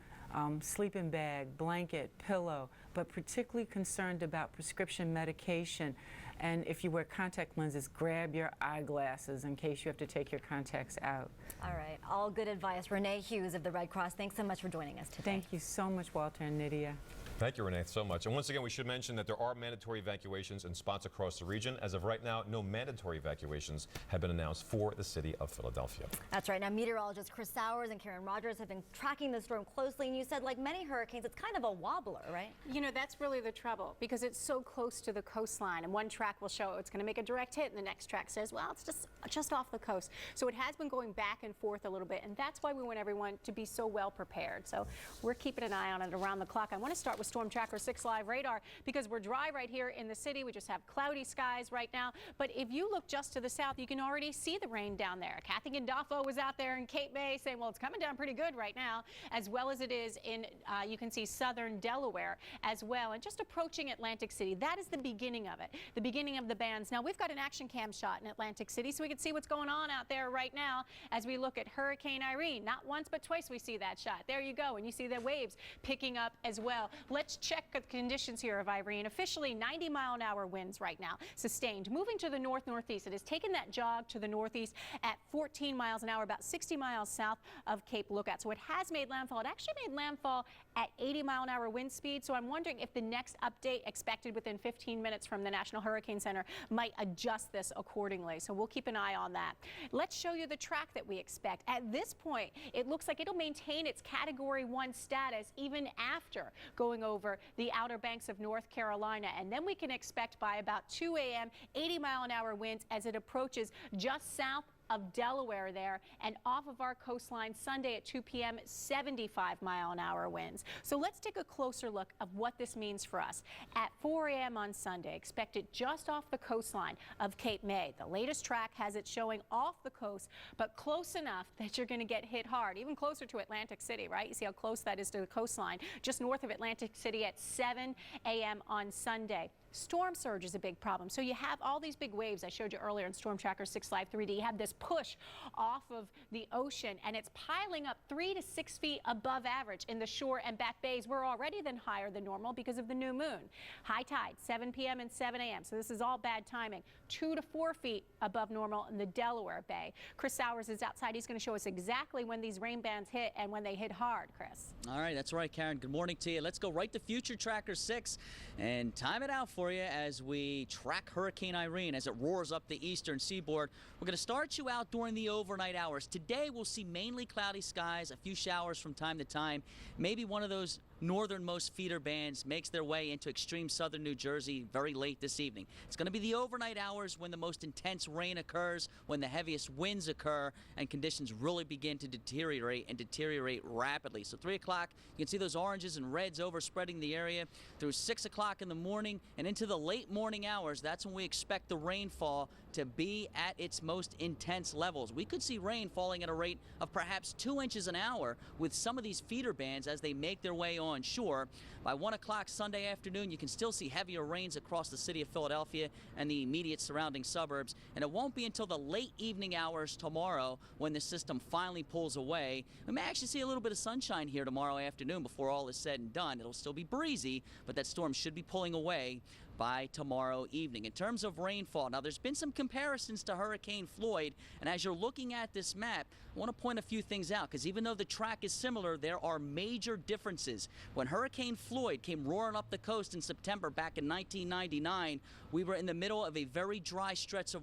sleeping bag, blanket, pillow, but particularly concerned about prescription medication. And if you wear contact lenses, grab your eyeglasses in case you have to take your contacts out. All right, all good advice. Renee Hughes of the Red Cross, thanks so much for joining us today. Thank you so much, Walter and Nydia. Thank you, Renee, so much. And once again, we should mention that there are mandatory evacuations in spots across the region. As of right now, no mandatory evacuations have been announced for the city of Philadelphia. That's right. Now, meteorologists Chris Sowers and Karen Rogers have been tracking the storm closely, and you said, like many hurricanes, it's kind of a wobbler, right? You know, that's really the trouble because it's so close to the coastline, and one track will show it's going to make a direct hit, and the next track says, well, it's just off the coast. So it has been going back and forth a little bit, and that's why we want everyone to be so well prepared. So we're keeping an eye on it around the clock. I want to start with Storm Tracker 6 Live radar because we're dry right here in the city. We just have cloudy skies right now. But if you look just to the south, you can already see the rain down there. Kathy Gandolfo was out there in Cape May saying, well, it's coming down pretty good right now, as well as it is in, you can see southern Delaware as well, and just approaching Atlantic City. That is the beginning of it, the beginning of the bands. Now, we've got an action cam shot in Atlantic City, so we can see what's going on out there right now as we look at Hurricane Irene. Not once, but twice we see that shot. There you go, and you see the waves picking up as well. Let's check the conditions here of Irene. Officially 90-mile-an-hour winds right now, sustained. Moving to the north-northeast. It has taken that jog to the northeast at 14 miles an hour, about 60 miles south of Cape Lookout. So it has made landfall. It actually made landfall at 80-mile-an-hour wind speed. So I'm wondering if the next update expected within 15 minutes from the National Hurricane Center might adjust this accordingly. So we'll keep an eye on that. Let's show you the track that we expect. At this point, it looks like it'll maintain its Category 1 status even after going over the Outer Banks of North Carolina. And then we can expect by about 2 a.m. 80-mile-an-hour winds as it approaches just south of Delaware there and off of our coastline Sunday at 2 p.m. 75-mile-an-hour winds. So let's take a closer look of what this means for us. At 4 a.m. on Sunday, expect it just off the coastline of Cape May. The latest track has it showing off the coast, but close enough that you're going to get hit hard, even closer to Atlantic City, right? You see how close that is to the coastline, just north of Atlantic City at 7 a.m. on Sunday. Storm surge is a big problem. So you have all these big waves I showed you earlier in Storm Tracker 6 Live 3D. You have this push off of the ocean, and it's piling up 3 to 6 feet above average in the shore and back bays. We're already then higher than normal because of the new moon. High tide, 7 p.m. and 7 a.m. So this is all bad timing. 2 to 4 feet above normal in the Delaware Bay. Chris Sowers is outside. He's going to show us exactly when these rain bands hit and when they hit hard, Chris. All right, that's right, Karen. Good morning to you. Let's go right to Future Tracker 6 and time it out for you as we track Hurricane Irene as it roars up the eastern seaboard. We're going to start you out during the overnight hours. Today we'll see mainly cloudy skies, a few showers from time to time. Maybe one of those northernmost feeder bands makes their way into extreme southern New Jersey very late this evening. It's going to be the overnight hours when the most intense rain occurs, when the heaviest winds occur, and conditions really begin to deteriorate and deteriorate rapidly. So 3 o'clock, you can see those oranges and reds overspreading the area through 6 o'clock in the morning and into the late morning hours. That's when we expect the rainfall to be at its most intense levels. We could see rain falling at a rate of perhaps 2 inches an hour with some of these feeder bands as they make their way on shore. By 1 o'clock Sunday afternoon, you can still see heavier rains across the city of Philadelphia and the immediate surrounding suburbs. And it won't be until the late evening hours tomorrow when the system finally pulls away. We may actually see a little bit of sunshine here tomorrow afternoon before all is said and done. It'll still be breezy, but that storm should be pulling away by tomorrow evening. In terms of rainfall, now there's been some comparisons to Hurricane Floyd, and as you're looking at this map, I want to point a few things out because even though the track is similar, there are major differences. When Hurricane Floyd came roaring up the coast in September back in 1999, we were in the middle of a very dry stretch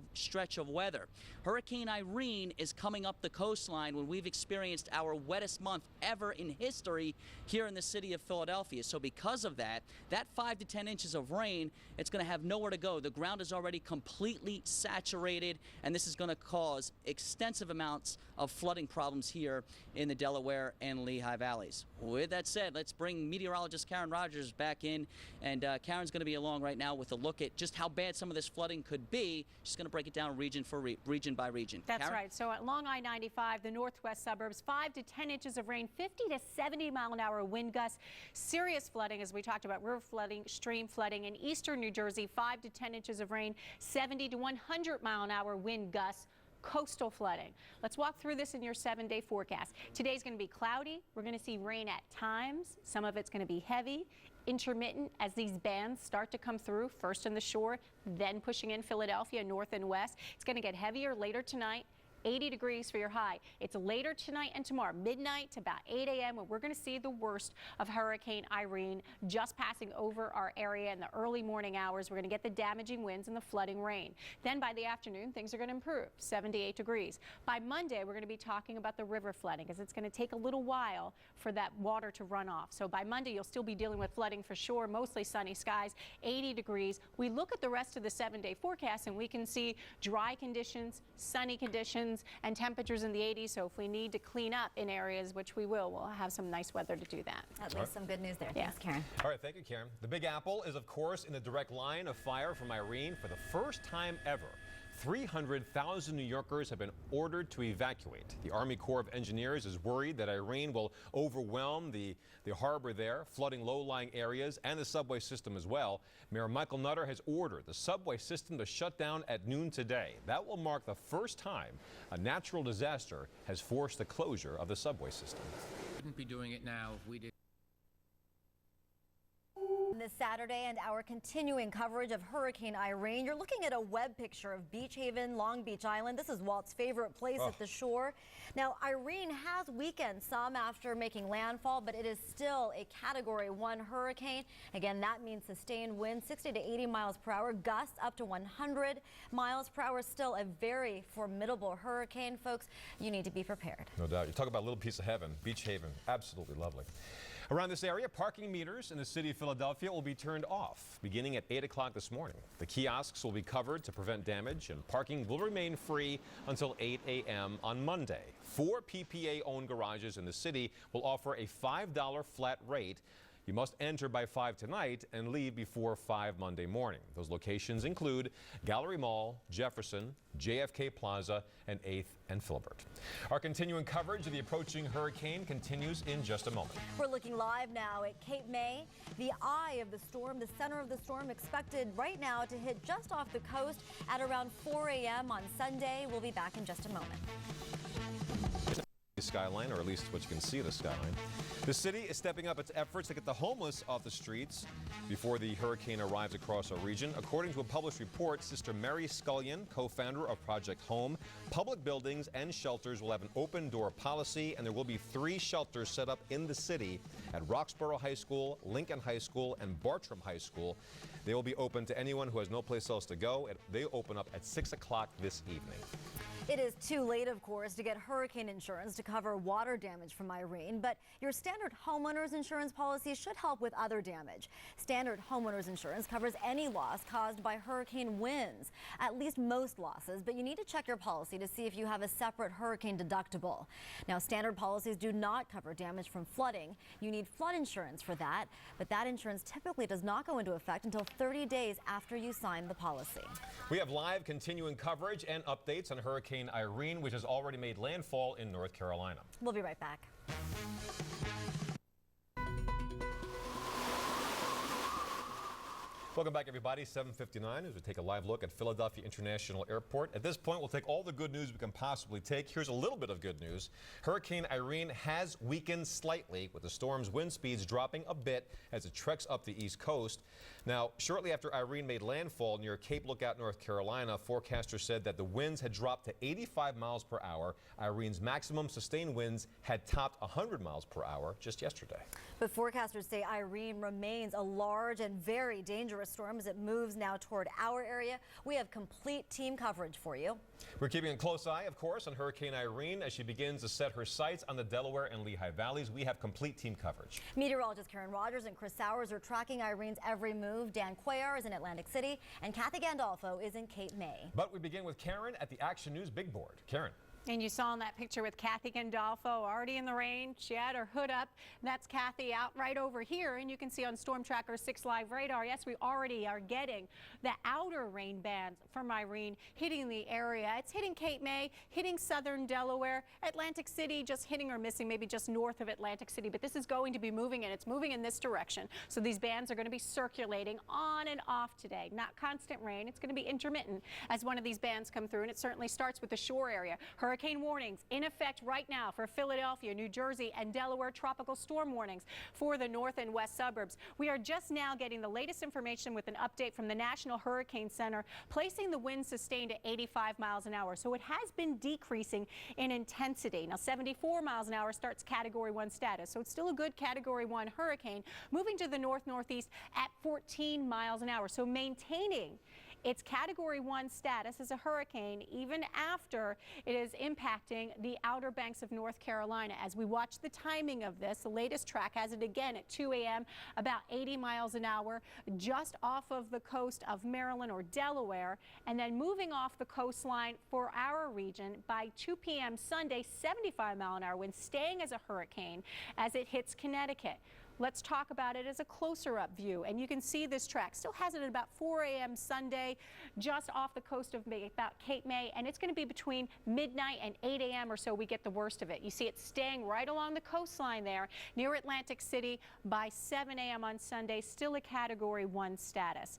of weather. Hurricane Irene is coming up the coastline when we've experienced our wettest month ever in history here in the city of Philadelphia. So because of that 5 to 10 inches of rain, it's going to have nowhere to go. The ground is already completely saturated, and this is going to cause extensive amounts of flooding problems here in the Delaware and Lehigh Valleys. With that said, let's bring meteorologist Karen Rogers back in, and Karen's going to be along right now with a look at just how bad some of this flooding could be. She's going to break it down region by region. That's Karen? right. So along I-95, the northwest suburbs, 5 to 10 inches of rain, 50 to 70 mile-an-hour wind gusts, serious flooding, as we talked about, river flooding, stream flooding in eastern New Jersey, 5 to 10 inches of rain, 70 to 100 mile-an-hour wind gusts. Coastal flooding. Let's walk through this in your 7-day forecast. Today's going to be cloudy. We're going to see rain at times. Some of it's going to be heavy, intermittent as these bands start to come through, first in the shore, then pushing in Philadelphia, north and west. It's going to get heavier later tonight. 80 degrees for your high. It's later tonight and tomorrow, midnight to about 8 a.m. when we're going to see the worst of Hurricane Irene just passing over our area in the early morning hours. We're going to get the damaging winds and the flooding rain. Then by the afternoon, things are going to improve, 78 degrees. By Monday, we're going to be talking about the river flooding because it's going to take a little while for that water to run off. So by Monday, you'll still be dealing with flooding for sure, mostly sunny skies, 80 degrees. We look at the rest of the 7-day forecast and we can see dry conditions, sunny conditions, and temperatures in the 80s. So if we need to clean up in areas, which we will, we'll have some nice weather to do that. At least some good news there. Thanks, Karen. All right, thank you, Karen. The Big Apple is, of course, in the direct line of fire from Irene for the first time ever. 300,000 New Yorkers have been ordered to evacuate. The Army Corps of Engineers is worried that Irene will overwhelm the harbor there, flooding low-lying areas and the subway system as well. Mayor Michael Nutter has ordered the subway system to shut down at noon today. That will mark the first time a natural disaster has forced the closure of the subway system. Wouldn't be doing it now if we did. This Saturday and our continuing coverage of Hurricane Irene. You're looking at a web picture of Beach Haven, Long Beach Island. This is Walt's favorite place at the shore. Now, Irene has weakened some after making landfall, but it is still a Category 1 hurricane. Again, that means sustained winds 60 to 80 miles per hour, gusts up to 100 miles per hour. Still a very formidable hurricane, folks. You need to be prepared. No doubt. You talk about a little piece of heaven. Beach Haven, absolutely lovely. Around this area, parking meters in the city of Philadelphia will be turned off beginning at 8 o'clock this morning. The kiosks will be covered to prevent damage, and parking will remain free until 8 a.m. on Monday. 4 PPA-owned garages in the city will offer a $5 flat rate. You must enter by 5 tonight and leave before 5 Monday morning. Those locations include Gallery Mall, Jefferson, JFK Plaza, and 8th and Filbert. Our continuing coverage of the approaching hurricane continues in just a moment. We're looking live now at Cape May. The eye of the storm, the center of the storm, expected right now to hit just off the coast at around 4 a.m. on Sunday. We'll be back in just a moment. Skyline, or at least what you can see of the skyline. The city is stepping up its efforts to get the homeless off the streets before the hurricane arrives across our region. According to a published report, Sister Mary Scullion, co-founder of Project Home, public buildings and shelters will have an open door policy, and there will be 3 shelters set up in the city at Roxborough High School, Lincoln High School, and Bartram High School. They will be open to anyone who has no place else to go. They open up at 6 o'clock this evening. It is too late, of course, to get hurricane insurance to cover water damage from Irene, but your standard homeowner's insurance policy should help with other damage. Standard homeowner's insurance covers any loss caused by hurricane winds, at least most losses, but you need to check your policy to see if you have a separate hurricane deductible. Now, standard policies do not cover damage from flooding. You need flood insurance for that, but that insurance typically does not go into effect until 30 days after you sign the policy. We have live continuing coverage and updates on Hurricane Irene, which has already made landfall in North Carolina. We'll be right back. Welcome back, everybody. 7:59 as we take a live look at Philadelphia International Airport. At this point, we'll take all the good news we can possibly take. Here's a little bit of good news. Hurricane Irene has weakened slightly, with the storm's wind speeds dropping a bit as it treks up the East Coast. Now, shortly after Irene made landfall near Cape Lookout, North Carolina, forecasters said that the winds had dropped to 85 miles per hour. Irene's maximum sustained winds had topped 100 miles per hour just yesterday. But forecasters say Irene remains a large and very dangerous dangerous storm as it moves now toward our area. We have complete team coverage for you. We're keeping a close eye, of course, on Hurricane Irene as she begins to set her sights on the Delaware and Lehigh Valleys. We have complete team coverage. Meteorologist Karen Rogers and Chris Sowers are tracking Irene's every move. Dan Cuellar is in Atlantic City, and Kathy Gandolfo is in Cape May. But we begin with Karen at the Action News Big Board. Karen. And you saw in that picture with Kathy Gandolfo already in the rain. She had her hood up. That's Kathy out right over here. And you can see on Storm Tracker 6 Live radar, yes, we already are getting the outer rain bands from Irene hitting the area. It's hitting Cape May, hitting southern Delaware, Atlantic City just hitting or missing, maybe just north of Atlantic City. But this is going to be moving, and it's moving in this direction. So these bands are going to be circulating on and off today. Not constant rain. It's going to be intermittent as one of these bands come through. And it certainly starts with the shore area. Hurricane warnings in effect right now for Philadelphia, New Jersey, and Delaware. Tropical storm warnings for the north and west suburbs. We are just now getting the latest information with an update from the National Hurricane Center, placing the wind sustained at 85 miles an hour. So it has been decreasing in intensity. Now 74 miles an hour starts Category 1 status. So it's still a good Category 1 hurricane, moving to the north-northeast at 14 miles an hour. So maintaining its Category 1 status as a hurricane even after it is impacting the Outer Banks of North Carolina. As we watch the timing of this, the latest track has it again at 2 a.m. about 80 miles an hour just off of the coast of Maryland or Delaware, and then moving off the coastline for our region by 2 p.m. Sunday, 75 mile an hour wind, staying as a hurricane as it hits Connecticut. Let's talk about it as a closer up view. And you can see this track still has it at about 4 a.m. Sunday, just off the coast of about Cape May. And it's going to be between midnight and 8 a.m. or so we get the worst of it. You see it staying right along the coastline there near Atlantic City by 7 a.m. on Sunday, still a Category 1 status.